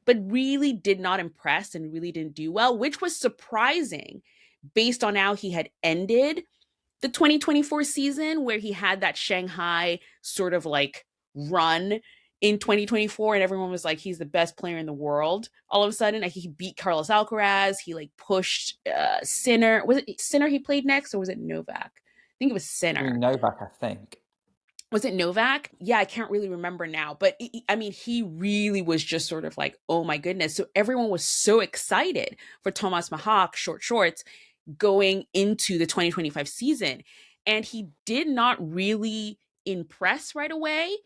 but really did not impress and really didn't do well, which was surprising based on how he had ended the 2024 season, where he had that Shanghai sort of like run in 2024, and everyone was like, he's the best player in the world. All of a sudden, like, he beat Carlos Alcaraz. He like pushed Sinner. Was it Sinner he played next, or was it Novak? I think it was Sinner. Novak, I think. Was it Novak? Yeah, I can't really remember now. But I mean, he really was just sort of like, oh my goodness. So everyone was so excited for Thomas Mahak, short shorts, going into the 2025 season. And he did not really impress right away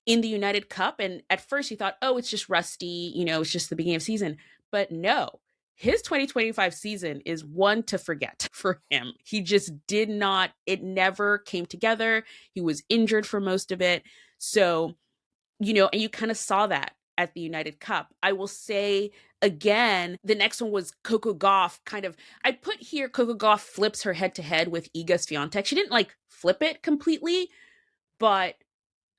in the United Cup. And at first you thought, oh, it's just rusty, you know, it's just the beginning of season. But no, his 2025 season is one to forget for him. He just did not, it never came together. He was injured for most of it. So, you know, and you kind of saw that at the United Cup. I will say again, the next one was Coco Gauff. Kind of, I put here Coco Gauff flips her head to head with Iga Swiatek. She didn't like flip it completely, but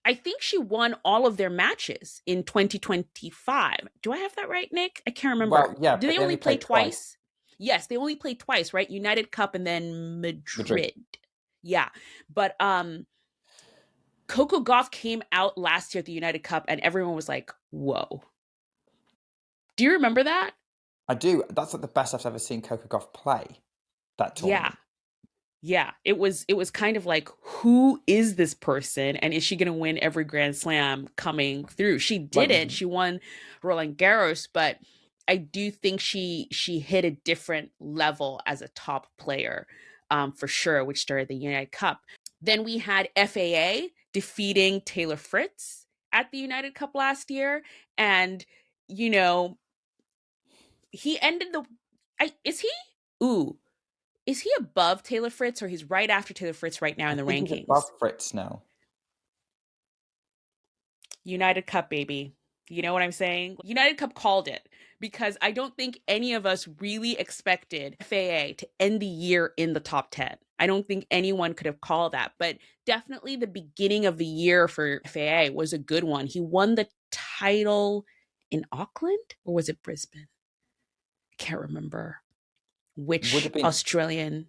I think she won all of their matches in 2025. Do I have that right, Nick? I can't remember. Well, yeah. Do they only play twice? Yes, they only played twice, right? United Cup and then Madrid. Yeah. But Coco Gauff came out last year at the United Cup and everyone was like, whoa. Do you remember that? I do. That's like the best I've ever seen Coco Gauff play that tournament. Yeah, it was kind of like, who is this person, and is she going to win every Grand Slam coming through? She didn't. She won Roland Garros, but I do think she hit a different level as a top player, for sure, which started the United Cup. Then we had FAA defeating Taylor Fritz at the United Cup last year, and you know, he ended the. Is he? Ooh, is he above Taylor Fritz or he's right after Taylor Fritz right now I in the think he's above rankings? Fritz now. United Cup, baby. You know what I'm saying? United Cup called it because I don't think any of us really expected FAA to end the year in the top 10. I don't think anyone could have called that, but definitely the beginning of the year for FAA was a good one. He won the title in Auckland or was it Brisbane? I can't remember Would which have been. Australian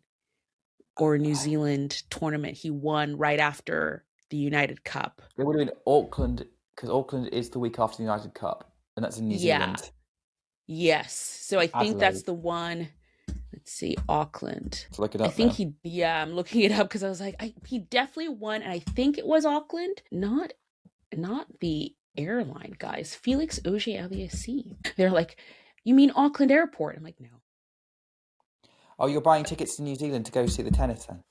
or New Zealand tournament he won right after the United Cup. It would have been Auckland because Auckland is the week after the United Cup, and that's in New Yeah. Zealand. Yes. So I think that's Adelaide. the one. Let's see, Auckland. To look it I up think now. he, yeah, I'm looking it up because I was like, he definitely won, and I think it was Auckland, not the airline guys. Felix Auger Aliassime. They're like, you mean Auckland Airport? I'm like, no. Oh, you're buying tickets to New Zealand to go see the tennis then?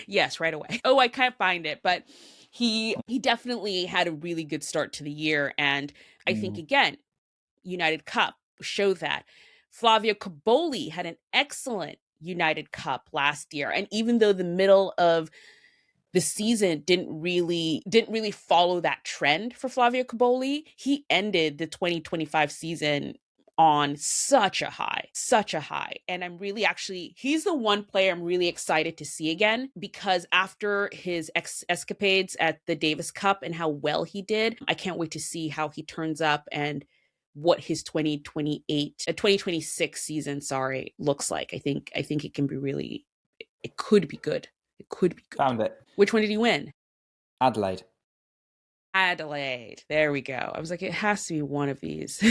Yes, right away. Oh, I can't find it, but he definitely had a really good start to the year, and I think Mm. again, United Cup show that. Flavio Caboli had an excellent United Cup last year, and even though the middle of the season didn't really follow that trend for Flavio Caboli, he ended the 2025 season on such a high. And I'm really actually, he's the one player I'm really excited to see again because after his escapades at the Davis Cup and how well he did, I can't wait to see how he turns up and what his 2026 season, sorry, looks like. I think it can be really, it could be good. It could be good. Found it. Which one did he win? Adelaide. Adelaide. There we go. I was like, it has to be one of these.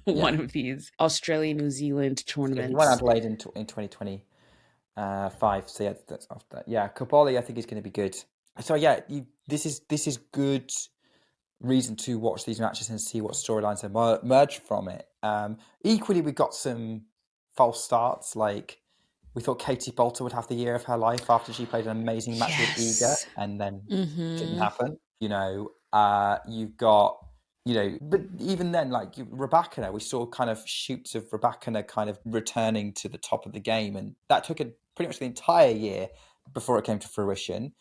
Yeah. One of these Australia, New Zealand So he won tournaments. Adelaide in 2025. So yeah, that's after that. Yeah, Kabali, I think is going to be good. So yeah, this is good reason to watch these matches and see what storylines emerge from it. Equally, we got some false starts. Like we thought Katie Bolter would have the year of her life after she played an amazing match with Iga, Yes. and then didn't Mm-hmm. happen. You've got. But even then, like Rabakina, we saw kind of shoots of Rabakina kind of returning to the top of the game, and that took pretty much the entire year before it came to fruition.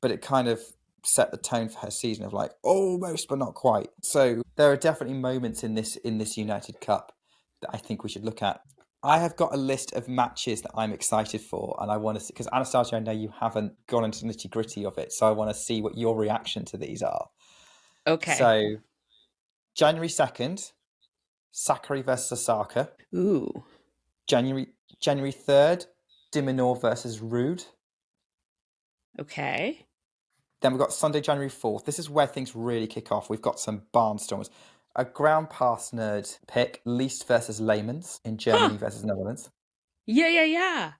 But it kind of set the tone for her season of like almost but not quite. So there are definitely moments in this United Cup that I think we should look at. I have got a list of matches that I'm excited for, and I want to see because Anastasia, I know you haven't gone into the nitty gritty of it, so I want to see what your reaction to these are. Okay. So January 2nd, Sakari versus Osaka. Ooh. January 3rd, Diminor versus Rude. Okay. Then we've got Sunday, January 4th. This is where things really kick off. We've got some barnstormers. A ground pass nerd pick, Least versus Layman's in Huh. Germany versus Netherlands. Yeah, yeah, yeah.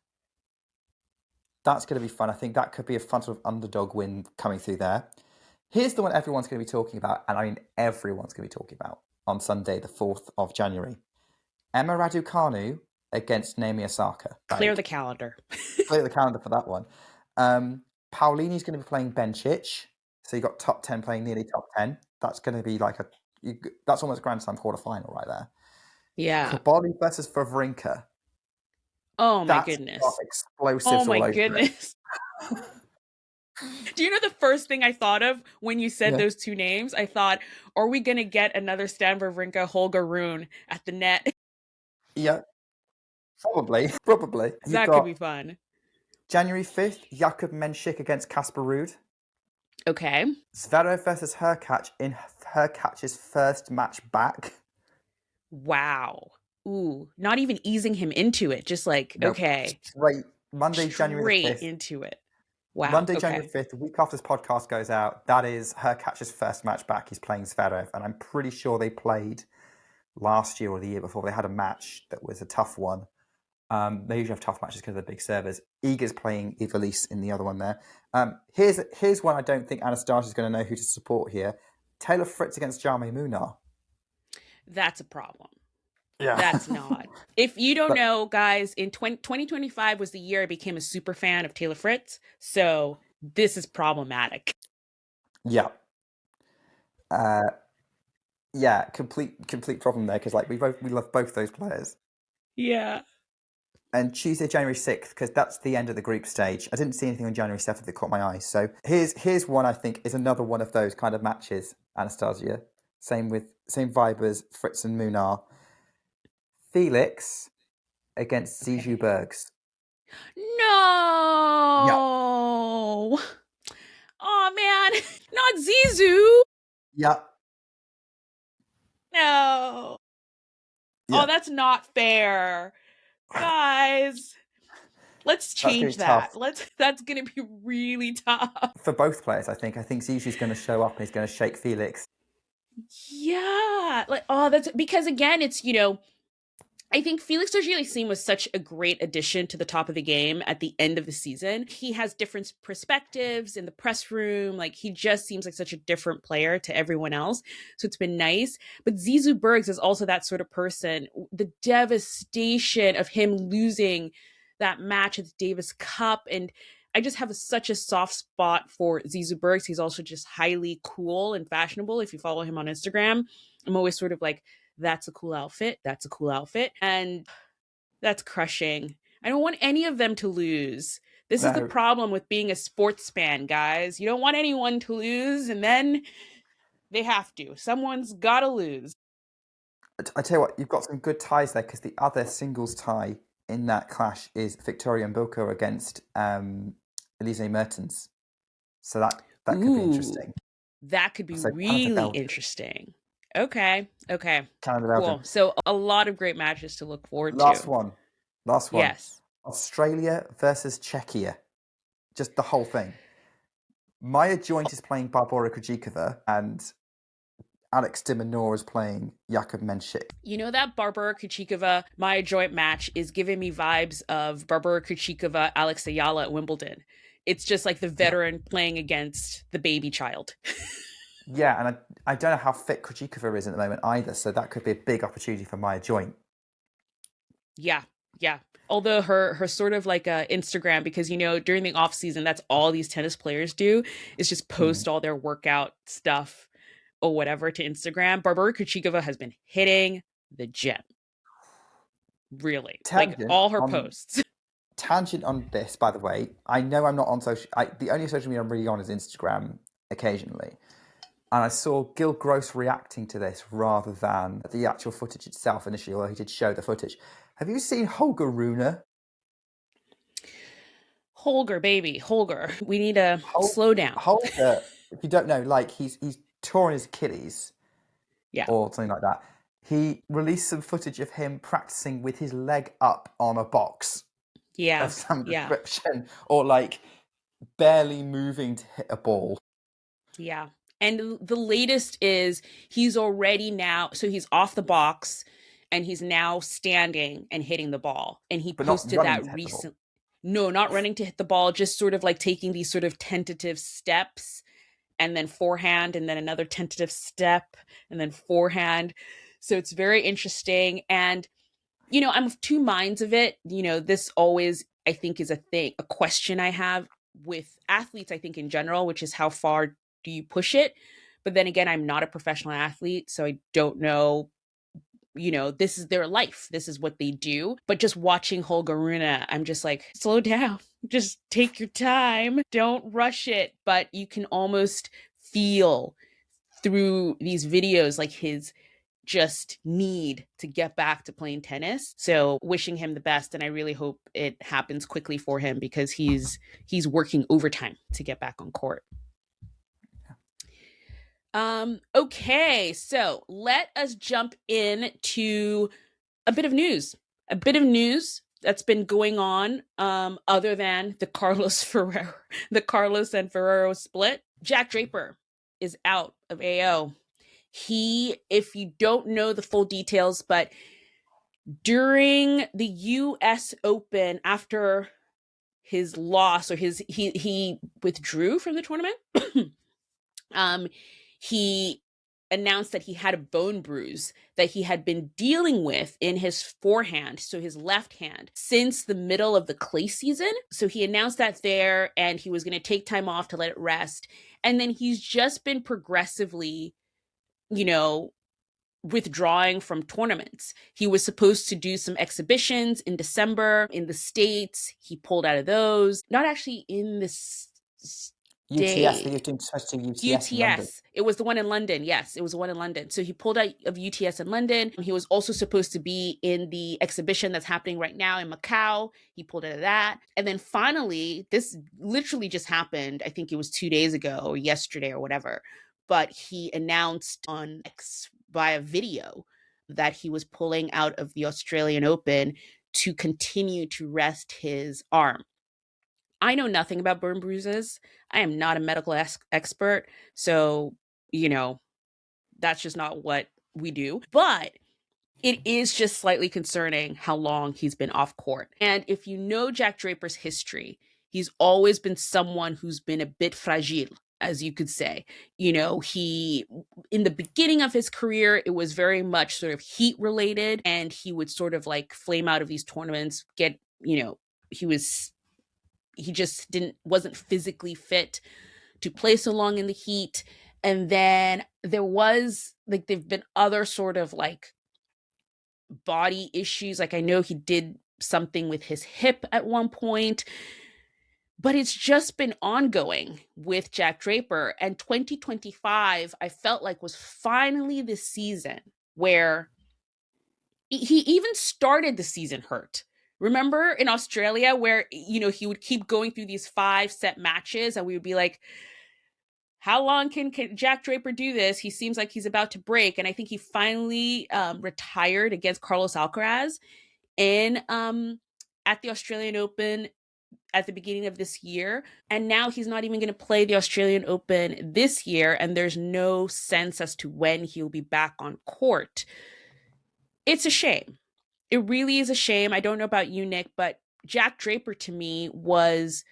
That's going to be fun. I think that could be a fun sort of underdog win coming through there. Here's the one everyone's going to be talking about, and I mean everyone's going to be talking about on Sunday, the 4th of January. Emma Raducanu against Naomi Osaka. Clear the calendar. Clear the calendar for that one. Paulini's going to be playing Bencic, so you got top 10 playing nearly top 10. That's going to be like that's almost a Grand Slam quarterfinal right there. Yeah. Kabali versus Wawrinka. Oh my That's got goodness. Oh explosives my all over it. goodness. Do you know the first thing I thought of when you said Yeah. those two names? I thought, are we going to get another Stan Wawrinka Holger Rune at the net? Yeah, probably. Probably. You've That could be got fun. January 5th, Jakub Menšik against Casper Ruud. Okay. Zverev versus Hurkacz in Hurkacz's first match back. Wow. Ooh, not even easing him into it. Just like, No, okay, straight Monday, January the straight 5th. into it. Wow. Monday, January Okay. 5th, the week after this podcast goes out, that is Hurkacz's first match back. He's playing Zverev, and I'm pretty sure they played last year or the year before. They had a match that was a tough one. They usually have tough matches because they're big servers. Iga's playing Ivelisse in the other one there. Here's one I don't think Anastasia's going to know who to support here. Taylor Fritz against Jaume Munar. That's a problem. Yeah. That's not. If you don't know, guys, in 2025 was the year I became a super fan of Taylor Fritz. So this is problematic. Yeah. Yeah, complete problem there because like we love both those players. Yeah. And Tuesday, January 6th, because that's the end of the group stage. I didn't see anything on January 7th that caught my eye. So here's one I think is another one of those kind of matches, Anastasia. Same vibe as Fritz and Munar. Felix against Zizou Okay. Bergs. Yeah. No. Oh man, not Zizou. Yeah. No. Oh, Yeah. that's not fair. Guys, let's That's going change to be tough. that. That's going to be really tough. For both players, I think. I think Zizou's going to show up and he's going to shake Felix. Yeah. Like, oh, that's because again, it's, I think Felix Auger-Aliassime was such a great addition to the top of the game at the end of the season. He has different perspectives in the press room. Like, he just seems like such a different player to everyone else. So it's been nice. But Zizou Bergs is also that sort of person. The devastation of him losing that match at the Davis Cup. And I just have such a soft spot for Zizou Bergs. He's also just highly cool and fashionable. If you follow him on Instagram, I'm always sort of like, that's a cool outfit. That's a cool outfit. And that's crushing. I don't want any of them to lose. This is the No. problem with being a sports fan, guys. You don't want anyone to lose, and then they have to. Someone's got to lose. I tell you what, you've got some good ties there because the other singles tie in that clash is Victoria Mbilka against Elise Mertens. So that could be interesting. That could be So really interesting. Okay. Canada, Cool. Belgium. So a lot of great matches to look forward Last to. one. Yes. Australia versus Czechia. Just the whole thing. Maya Joint is playing Barbora Krejcikova and Alex de Minaur is playing Jakub Menšik. You know, that Barbora Krejcikova Maya Joint match is giving me vibes of Barbora Krejcikova Alex Ayala at Wimbledon. It's just like the veteran playing against the baby child. Yeah, and I don't know how fit Krejcikova is at the moment either, so that could be a big opportunity for Maya Joint. Yeah. Although her sort of like Instagram, because during the off season, that's all these tennis players do is just post all their workout stuff or whatever to Instagram. Barbora Krejcikova has been hitting the gym. Really. Like all her posts. Tangent on this, by the way. I know I'm not on the only social media I'm really on is Instagram occasionally. And I saw Gil Gross reacting to this rather than the actual footage itself initially, although he did show the footage. Have you seen Holger Rune? Holger, baby, Holger. We need to slow down. Holger, if you don't know, like he's torn his Achilles. Yeah. Or something like that. He released some footage of him practicing with his leg up on a box. Yeah. Of some description. Or like barely moving to hit a ball. Yeah. And the latest is he's already now, so he's off the box and he's now standing and hitting the ball. And he posted that recently. No, not running to hit the ball, just sort of like taking these sort of tentative steps and then forehand and then another tentative step and then forehand. So it's very interesting. And, I'm of two minds of it. This always, I think, is a question I have with athletes, I think, in general, which is how far do you push it? But then again, I'm not a professional athlete, so I don't know. This is their life. This is what they do. But just watching Holger Rune, I'm just like, slow down. Just take your time. Don't rush it. But you can almost feel through these videos like his just need to get back to playing tennis. So wishing him the best, and I really hope it happens quickly for him because he's working overtime to get back on court. Okay, so let us jump into a bit of news that's been going on, other than the Carlos and Ferrero split. Jack Draper is out of AO. If you don't know the full details, but during the US Open, after his loss, or he withdrew from the tournament, he announced that he had a bone bruise that he had been dealing with in his forehand, so his left hand, since the middle of the clay season. So he announced that there, and he was going to take time off to let it rest. And then he's just been progressively, withdrawing from tournaments. He was supposed to do some exhibitions in December in the States. He pulled out of those. Not actually in the UTS, they were doing supposed to UTS in London. UTS. It was the one in London. Yes, it was the one in London. So he pulled out of UTS in London. He was also supposed to be in the exhibition that's happening right now in Macau. He pulled out of that. And then finally, this literally just happened. I think it was 2 days ago or yesterday or whatever. But he announced on X via video that he was pulling out of the Australian Open to continue to rest his arm. I know nothing about burn bruises. I am not a medical expert. So, that's just not what we do. But it is just slightly concerning how long he's been off court. And if you know Jack Draper's history, he's always been someone who's been a bit fragile, as you could say. He, in the beginning of his career, it was very much sort of heat related, and he would sort of like flame out of these tournaments, he just wasn't physically fit to play so long in the heat. And then there've been other sort of like body issues. Like I know he did something with his hip at one point, but it's just been ongoing with Jack Draper. And 2025, I felt like was finally the season where he even started the season hurt. Remember in Australia where, he would keep going through these 5-set matches and we would be like, how long can Jack Draper do this? He seems like he's about to break. And I think he finally retired against Carlos Alcaraz at the Australian Open at the beginning of this year. And now he's not even going to play the Australian Open this year. And there's no sense as to when he'll be back on court. It's a shame. It really is a shame. I don't know about you, Nick, but Jack Draper to me was,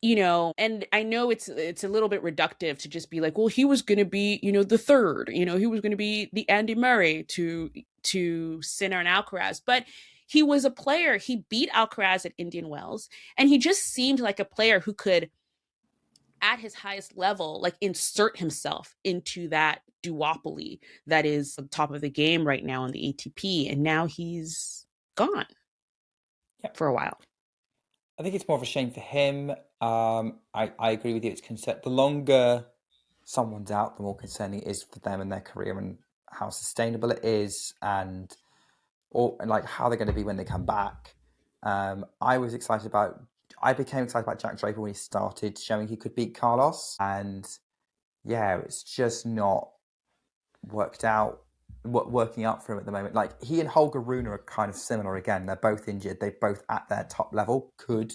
and I know it's a little bit reductive to just be like, well, he was going to be, the third, he was going to be the Andy Murray to Sinner and Alcaraz, but he was a player. He beat Alcaraz at Indian Wells, and he just seemed like a player who could, at his highest level, like insert himself into that duopoly that is the top of the game right now on the ATP, and now he's gone for a while. I think it's more of a shame for him. I agree with you. It's the longer someone's out, the more concerning it is for them and their career and how sustainable it is, and like how they're going to be when they come back. I became excited about Jack Draper when he started showing he could beat Carlos, and it's just not working out for him at the moment. Like he and Holger Rune are kind of similar again. They're both injured. They're both at their top level. Could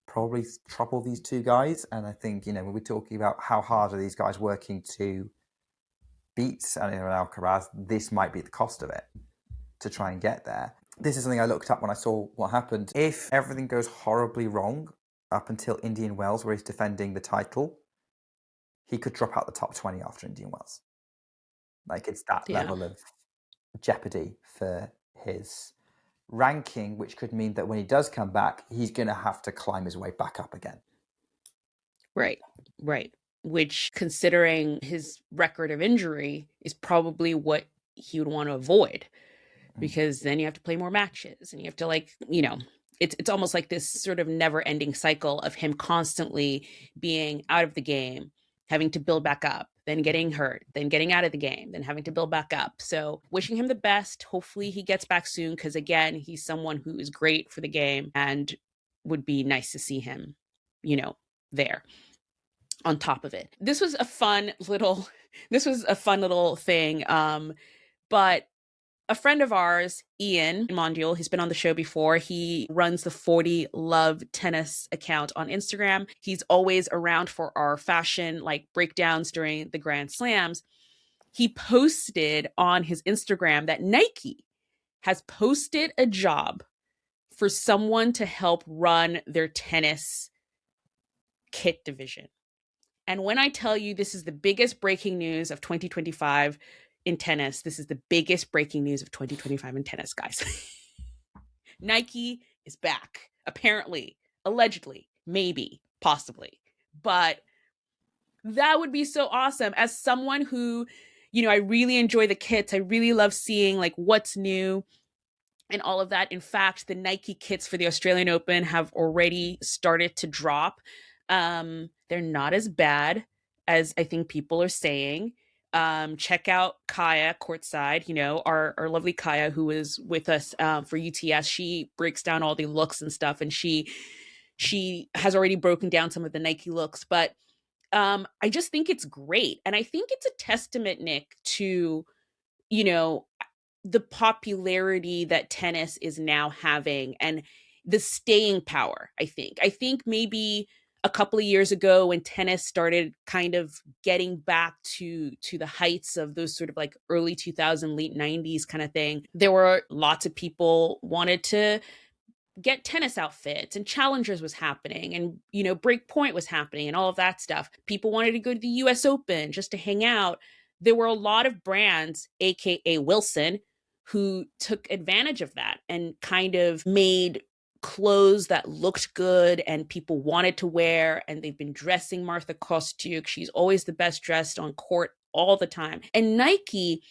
probably trouble these two guys. And I think, when we're talking about how hard are these guys working to beat Alcaraz, this might be the cost of it to try and get there. This is something I looked up when I saw what happened. If everything goes horribly wrong up until Indian Wells, where he's defending the title, he could drop out the top 20 after Indian Wells. Like it's that level of jeopardy for his ranking, which could mean that when he does come back, he's going to have to climb his way back up again. Right. Which, considering his record of injury, is probably what he would want to avoid, because then you have to play more matches and you have to it's almost like this sort of never ending cycle of him constantly being out of the game, having to build back up, then getting hurt, then getting out of the game, then having to build back up. So wishing him the best. Hopefully he gets back soon, because again, he's someone who is great for the game and would be nice to see him, there on top of it. This was a fun little thing. But a friend of ours, Ian Mondial, he's been on the show before. He runs the 40 Love Tennis account on Instagram. He's always around for our fashion breakdowns during the Grand Slams. He posted on his Instagram that Nike has posted a job for someone to help run their tennis kit division. And when I tell you this is the biggest breaking news of 2025 in tennis, this is the biggest breaking news of 2025 in tennis, guys. Nike is back, apparently, allegedly, maybe, possibly. But that would be so awesome. As someone who, I really enjoy the kits. I really love seeing like what's new and all of that. In fact, the Nike kits for the Australian Open have already started to drop. They're not as bad as I think people are saying. Check out Kaya courtside, our lovely Kaya, who is with us for UTS. She breaks down all the looks and stuff, and she has already broken down some of the Nike looks. But I just think it's great. And I think it's a testament, Nick, to, you know, the popularity that tennis is now having and the staying power. I think maybe a couple of years ago when tennis started kind of getting back to the heights of those sort of like early 2000 late 90s kind of thing, there were lots of people wanted to get tennis outfits, and challengers was happening, and breakpoint was happening and all of that stuff. People wanted to go to the US Open just to hang out. There were a lot of brands, aka Wilson, who took advantage of that and kind of made clothes that looked good and people wanted to wear. And they've been dressing Martha Kostyuk. She's always the best dressed on court all the time. And Nike,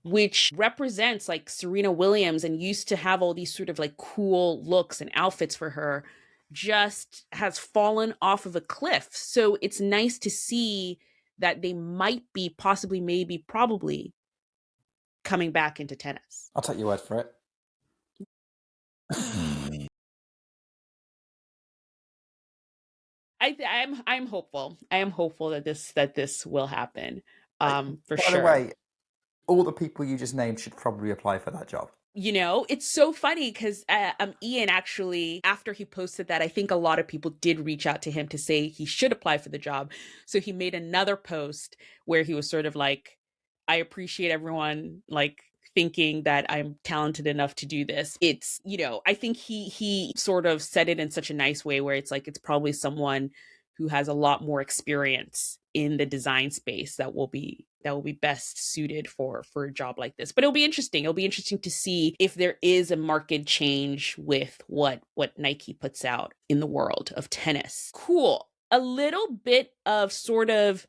which represents like Serena Williams and used to have all these sort of like cool looks and outfits for her, just has fallen off of a cliff. So it's nice to see that they might be possibly, maybe, probably coming back into tennis. I'll take your word for it. I'm hopeful. I am hopeful that this will happen. For By sure. the way, all the people you just named should probably apply for that job. It's so funny because Ian actually, after he posted that, I think a lot of people did reach out to him to say he should apply for the job. So he made another post where he was sort of like, I appreciate everyone like thinking that I'm talented enough to do this. It's, I think he sort of said it in such a nice way where it's like, it's probably someone who has a lot more experience in the design space that will be best suited for a job like this. But it'll be interesting. It'll be interesting to see if there is a market change with what Nike puts out in the world of tennis. Cool. A little bit of sort of,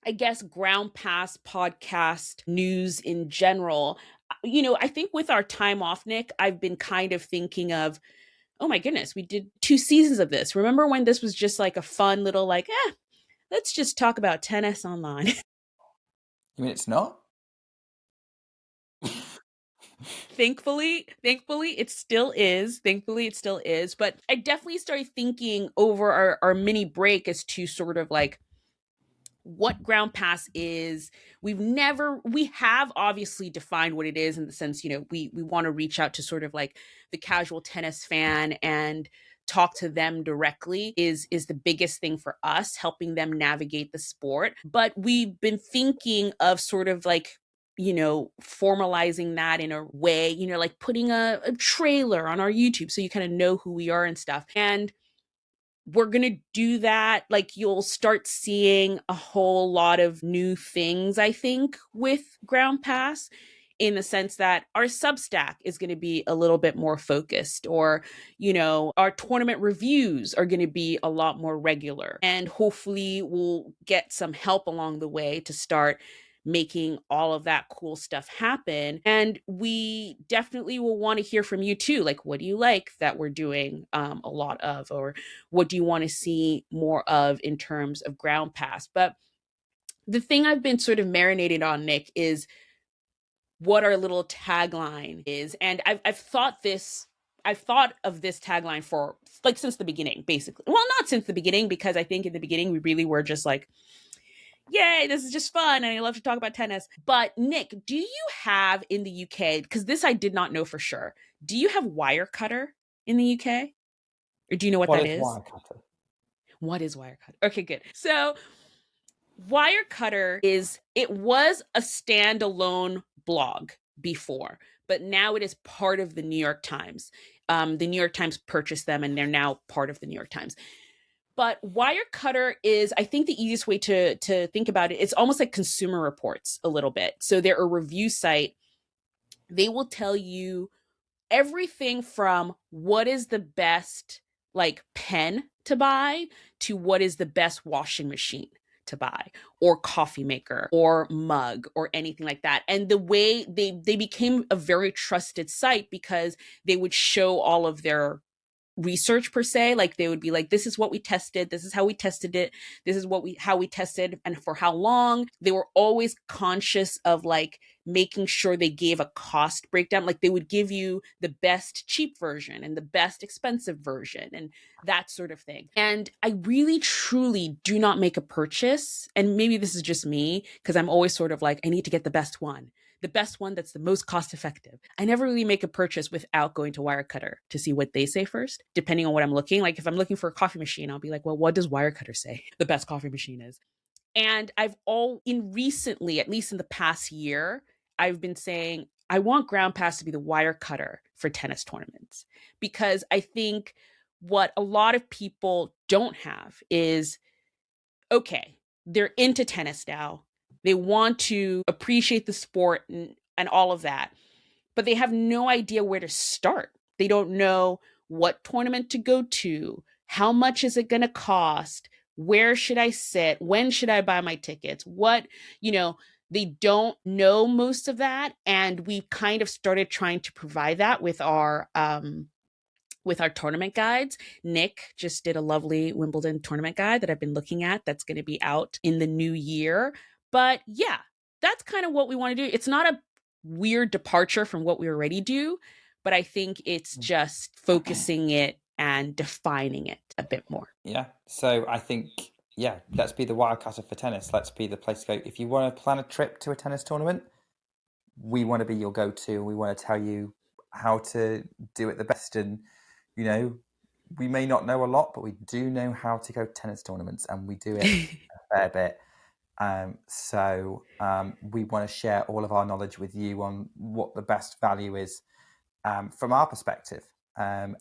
I guess, ground pass podcast news in general. I think with our time off, Nick, I've been kind of thinking of, oh my goodness, we did 2 seasons of this. Remember when this was just like a fun little like, let's just talk about tennis online. You mean it's not? Thankfully, it still is. Thankfully, it still is. But I definitely started thinking over our mini break as to sort of like what ground pass is. We have obviously defined what it is in the sense, we want to reach out to sort of like the casual tennis fan and talk to them directly is the biggest thing for us, helping them navigate the sport. But we've been thinking of sort of like, formalizing that in a way, like putting a trailer on our YouTube so you kind of know who we are and stuff. And we're going to do that. Like, you'll start seeing a whole lot of new things, I think, with Ground Pass, in the sense that our Substack is going to be a little bit more focused, or, our tournament reviews are going to be a lot more regular. And hopefully we'll get some help along the way to start making all of that cool stuff happen. And we definitely will want to hear from you too. Like, what do you like that we're doing a lot of, or what do you want to see more of in terms of Ground Pass? But the thing I've been sort of marinated on, Nick, is what our little tagline is. And I've thought of this tagline for like since the beginning, basically. Well, not since the beginning, because I think in the beginning we really were just like, yay, this is just fun and I love to talk about tennis. But Nick, do you have in the UK, because this I did not know for sure, do you have wire cutter in the UK? Or do you know what that is? Wire cutter? What is wire cutter? Okay, good. So wire cutter was a standalone blog before, but now it is part of the New York Times. The New York Times purchased them and they're now part of the New York Times. But Wirecutter is, I think, the easiest way to think about it. It's almost like Consumer Reports a little bit. So they're a review site. They will tell you everything from what is the best like pen to buy to what is the best washing machine to buy, or coffee maker or mug or anything like that. And the way they became a very trusted site because they would show all of their research per se. Like they would be like, this is what we tested, this is how we tested it, this is how we tested and for how long. They were always conscious of like making sure they gave a cost breakdown. Like they would give you the best cheap version and the best expensive version and that sort of thing. And I really truly do not make a purchase, and maybe this is just me because I'm always sort of like, I need to get the best one, that's the most cost effective. I never really make a purchase without going to Wirecutter to see what they say first, depending on what I'm looking. Like if I'm looking for a coffee machine, I'll be like, well, what does Wirecutter say the best coffee machine is? And recently, at least in the past year, I've been saying I want Ground Pass to be the Wirecutter for tennis tournaments, because I think what a lot of people don't have is, okay, they're into tennis now. They want to appreciate the sport and all of that, but they have no idea where to start. They don't know what tournament to go to, how much is it going to cost, where should I sit, when should I buy my tickets, they don't know most of that. And we kind of started trying to provide that with our tournament guides. Nick just did a lovely Wimbledon tournament guide that I've been looking at that's going to be out in the new year. But yeah, that's kind of what we want to do. It's not a weird departure from what we already do, but I think it's just focusing it and defining it a bit more. Yeah. So I think, let's be the Wirecutter for tennis. Let's be the place to go. If you want to plan a trip to a tennis tournament, we want to be your go-to. We want to tell you how to do it the best. And, we may not know a lot, but we do know how to go to tennis tournaments, and we do it a fair bit. So we want to share all of our knowledge with you on what the best value is from our perspective. And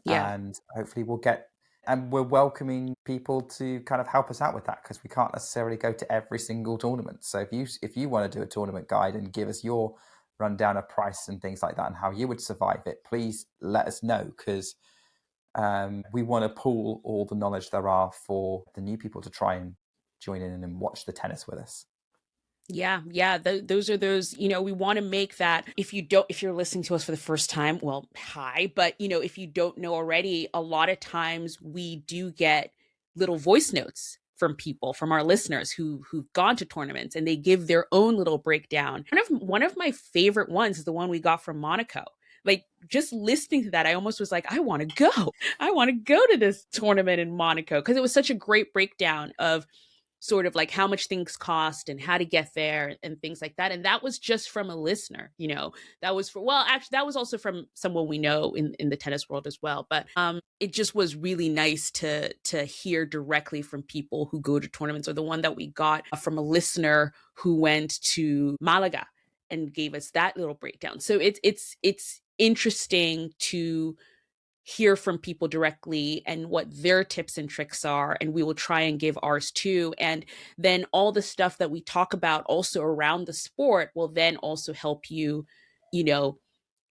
hopefully we're welcoming people to kind of help us out with that, because we can't necessarily go to every single tournament. So if you want to do a tournament guide and give us your rundown of price and things like that and how you would survive it, please let us know, because we want to pool all the knowledge there are for the new people to try and join in and watch the tennis with us. Yeah. Those are those, we want to make that. If you're listening to us for the first time, well, hi. But, if you don't know already, a lot of times we do get little voice notes from people, from our listeners who've gone to tournaments, and they give their own little breakdown. One of my favorite ones is the one we got from Monaco. Like, just listening to that, I almost was like, I want to go. I want to go to this tournament in Monaco, because it was such a great breakdown of sort of like how much things cost and how to get there and things like that. And that was just from a listener, that was that was also from someone we know in the tennis world as well. But it just was really nice to hear directly from people who go to tournaments, or the one that we got from a listener who went to Malaga and gave us that little breakdown. So it's interesting to hear from people directly and what their tips and tricks are, and we will try and give ours too. And then all the stuff that we talk about also around the sport will then also help you,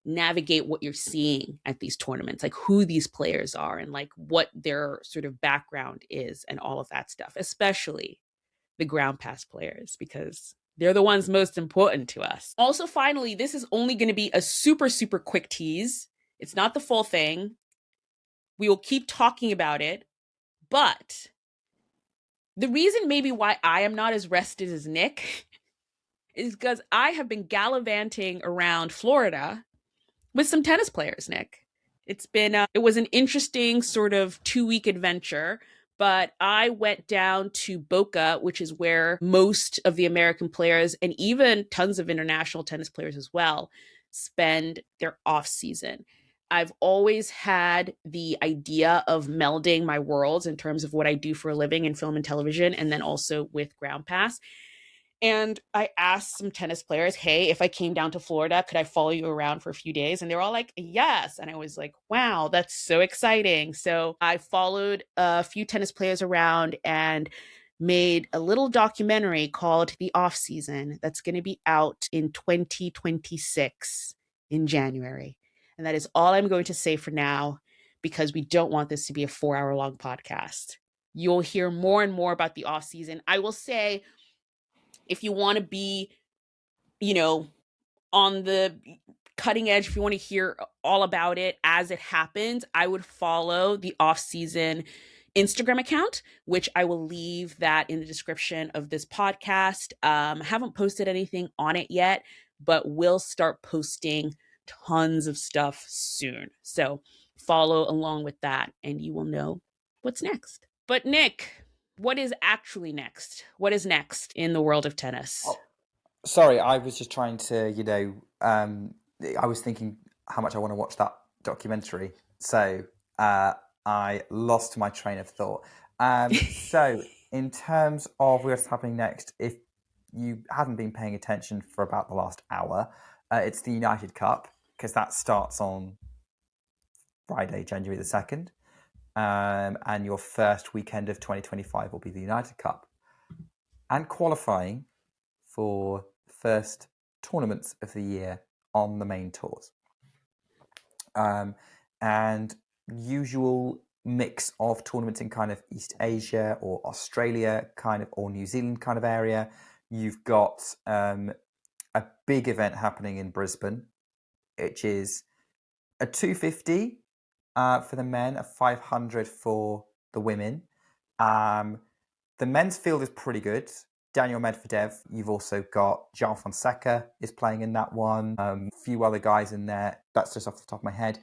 navigate what you're seeing at these tournaments, like who these players are and like what their sort of background is and all of that stuff, especially the Ground Pass players, because they're the ones most important to us. Also, finally, this is only going to be a super, super quick tease. It's not the full thing. We will keep talking about it. But the reason maybe why I am not as rested as Nick is because I have been gallivanting around Florida with some tennis players, Nick. It was an interesting sort of 2-week adventure, but I went down to Boca, which is where most of the American players and even tons of international tennis players as well spend their off season. I've always had the idea of melding my worlds in terms of what I do for a living in film and television, and then also with Ground Pass. And I asked some tennis players, hey, if I came down to Florida, could I follow you around for a few days? And they were all like, yes. And I was like, wow, that's so exciting. So I followed a few tennis players around and made a little documentary called The Off Season that's going to be out in 2026 in January. And that is all I'm going to say for now, because we don't want this to be a 4-hour long podcast. you'll hear more and more about the off season. I will say, if you want to be, on the cutting edge, if you want to hear all about it as it happens, I would follow the off-season Instagram account, which I will leave that in the description of this podcast. I haven't posted anything on it yet, but we'll start posting tons of stuff soon. So follow along with that and you will know what's next. But Nick, what is actually next? What is next in the world of tennis? Oh, sorry, I was just trying to, I was thinking how much I want to watch that documentary. So I lost my train of thought. So in terms of what's happening next, if you hadn't been paying attention for about the last hour, it's the United Cup, because that starts on Friday, January the 2nd. And your first weekend of 2025 will be the United Cup. And qualifying for the first tournaments of the year on the main tours. And usual mix of tournaments in kind of East Asia or Australia kind of, or New Zealand kind of area. You've got a big event happening in Brisbane, which is a 250 for the men, a 500 for the women. The men's field is pretty good. Daniel Medvedev. You've also got João Fonseca is playing in that one. A few other guys in there. That's just off the top of my head.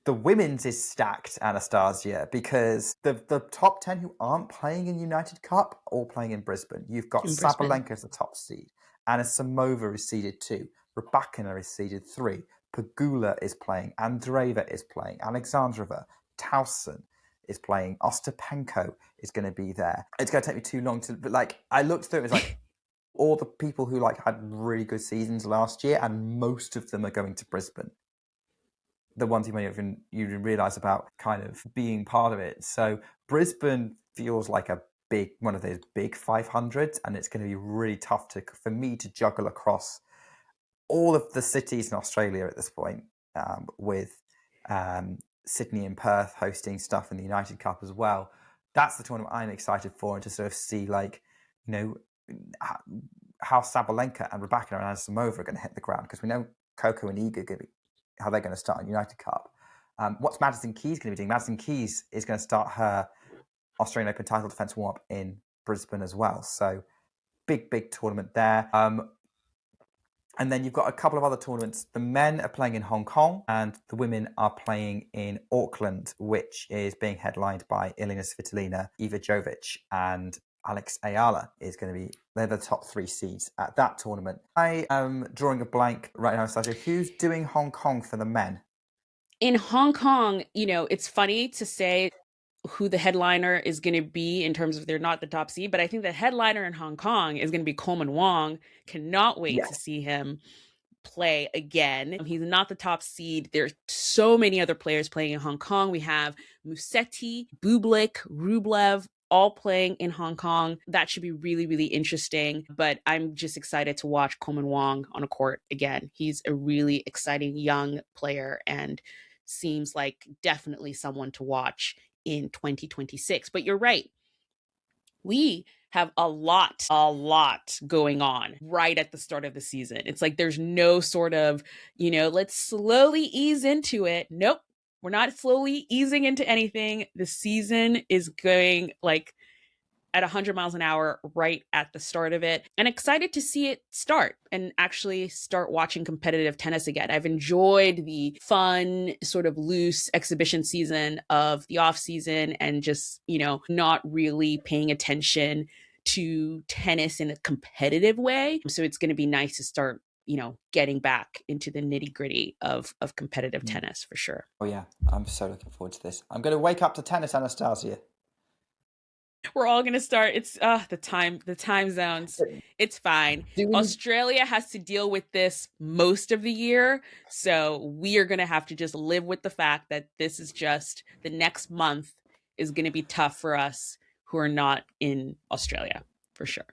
The women's is stacked, Anastasia, because the top 10 who aren't playing in United Cup all playing in Brisbane. You've got Sabalenka as the top seed. Anna Samova is seeded 2. Rybakina is seeded 3. Pegula is playing. Andreeva is playing. Alexandrova. Towson is playing. Ostapenko is going to be there. It's going to take me too long to, but I looked through it, it was like all the people who had really good seasons last year, and most of them are going to Brisbane. The ones you may have even realize about kind of being part of it. So Brisbane feels like one of those big 500s, and it's going to be really tough for me to juggle across all of the cities in Australia at this point, with Sydney and Perth hosting stuff in the United Cup as well. That's the tournament I'm excited for, and to sort of see how Sabalenka and Rybakina and Anna Samova are going to hit the ground, because we know Coco and Iga are going to be how they're going to start in United Cup. What's Madison Keys going to be doing? Madison Keys is going to start her Australian Open title defense warm-up in Brisbane as well. So big tournament there. And then you've got a couple of other tournaments. The men are playing in Hong Kong and the women are playing in Auckland, which is being headlined by Elina Svitolina, Iva Jovic, and Alex Ayala they're the top 3 seeds at that tournament. I am drawing a blank right now, Sasha. Who's doing Hong Kong for the men? In Hong Kong, it's funny to say who the headliner is going to be in terms of they're not the top seed, but I think the headliner in Hong Kong is going to be Coleman Wong. Cannot wait to see him play again. He's not the top seed. There's so many other players playing in Hong Kong. We have Musetti, Bublik, Rublev, all playing in Hong Kong. That should be really, really interesting. But I'm just excited to watch Coleman Wong on a court again. He's a really exciting young player and seems like definitely someone to watch in 2026. But you're right. We have a lot going on right at the start of the season. It's like there's no sort of, let's slowly ease into it. Nope. We're not slowly easing into anything. The season is going at 100 miles an hour right at the start of it, and excited to see it start and actually start watching competitive tennis again. I've enjoyed the fun, sort of loose exhibition season of the off season and just, not really paying attention to tennis in a competitive way. So it's going to be nice to start, getting back into the nitty gritty of competitive tennis for sure. Oh yeah, I'm so looking forward to this. I'm going to wake up to tennis, Anastasia. We're all going to start. It's the time zones. It's fine. Australia has to deal with this most of the year. So we are going to have to just live with the fact that this is just the next month is going to be tough for us who are not in Australia for sure.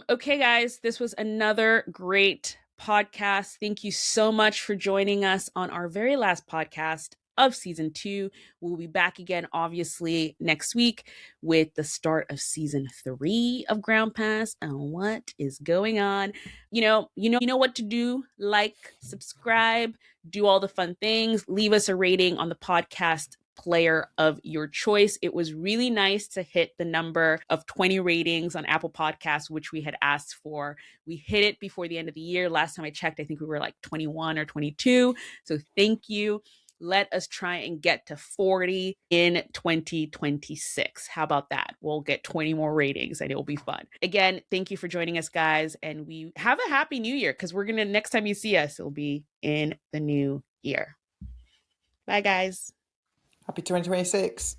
Okay, guys, this was another great podcast. Thank you so much for joining us on our very last podcast of season 2. We'll be back again, obviously, next week with the start of season 3 of Ground Pass and what is going on. You know what to do. Like, subscribe, do all the fun things. Leave us a rating on the podcast player of your choice. It was really nice to hit the number of 20 ratings on Apple Podcasts, which we had asked for. We hit it before the end of the year. Last time I checked, I think we were like 21 or 22. So thank you. Let us try and get to 40 in 2026. How about that? We'll get 20 more ratings and it will be fun. Again, thank you for joining us, guys. And we have a happy new year because next time you see us, it'll be in the new year. Bye, guys. Happy 2026.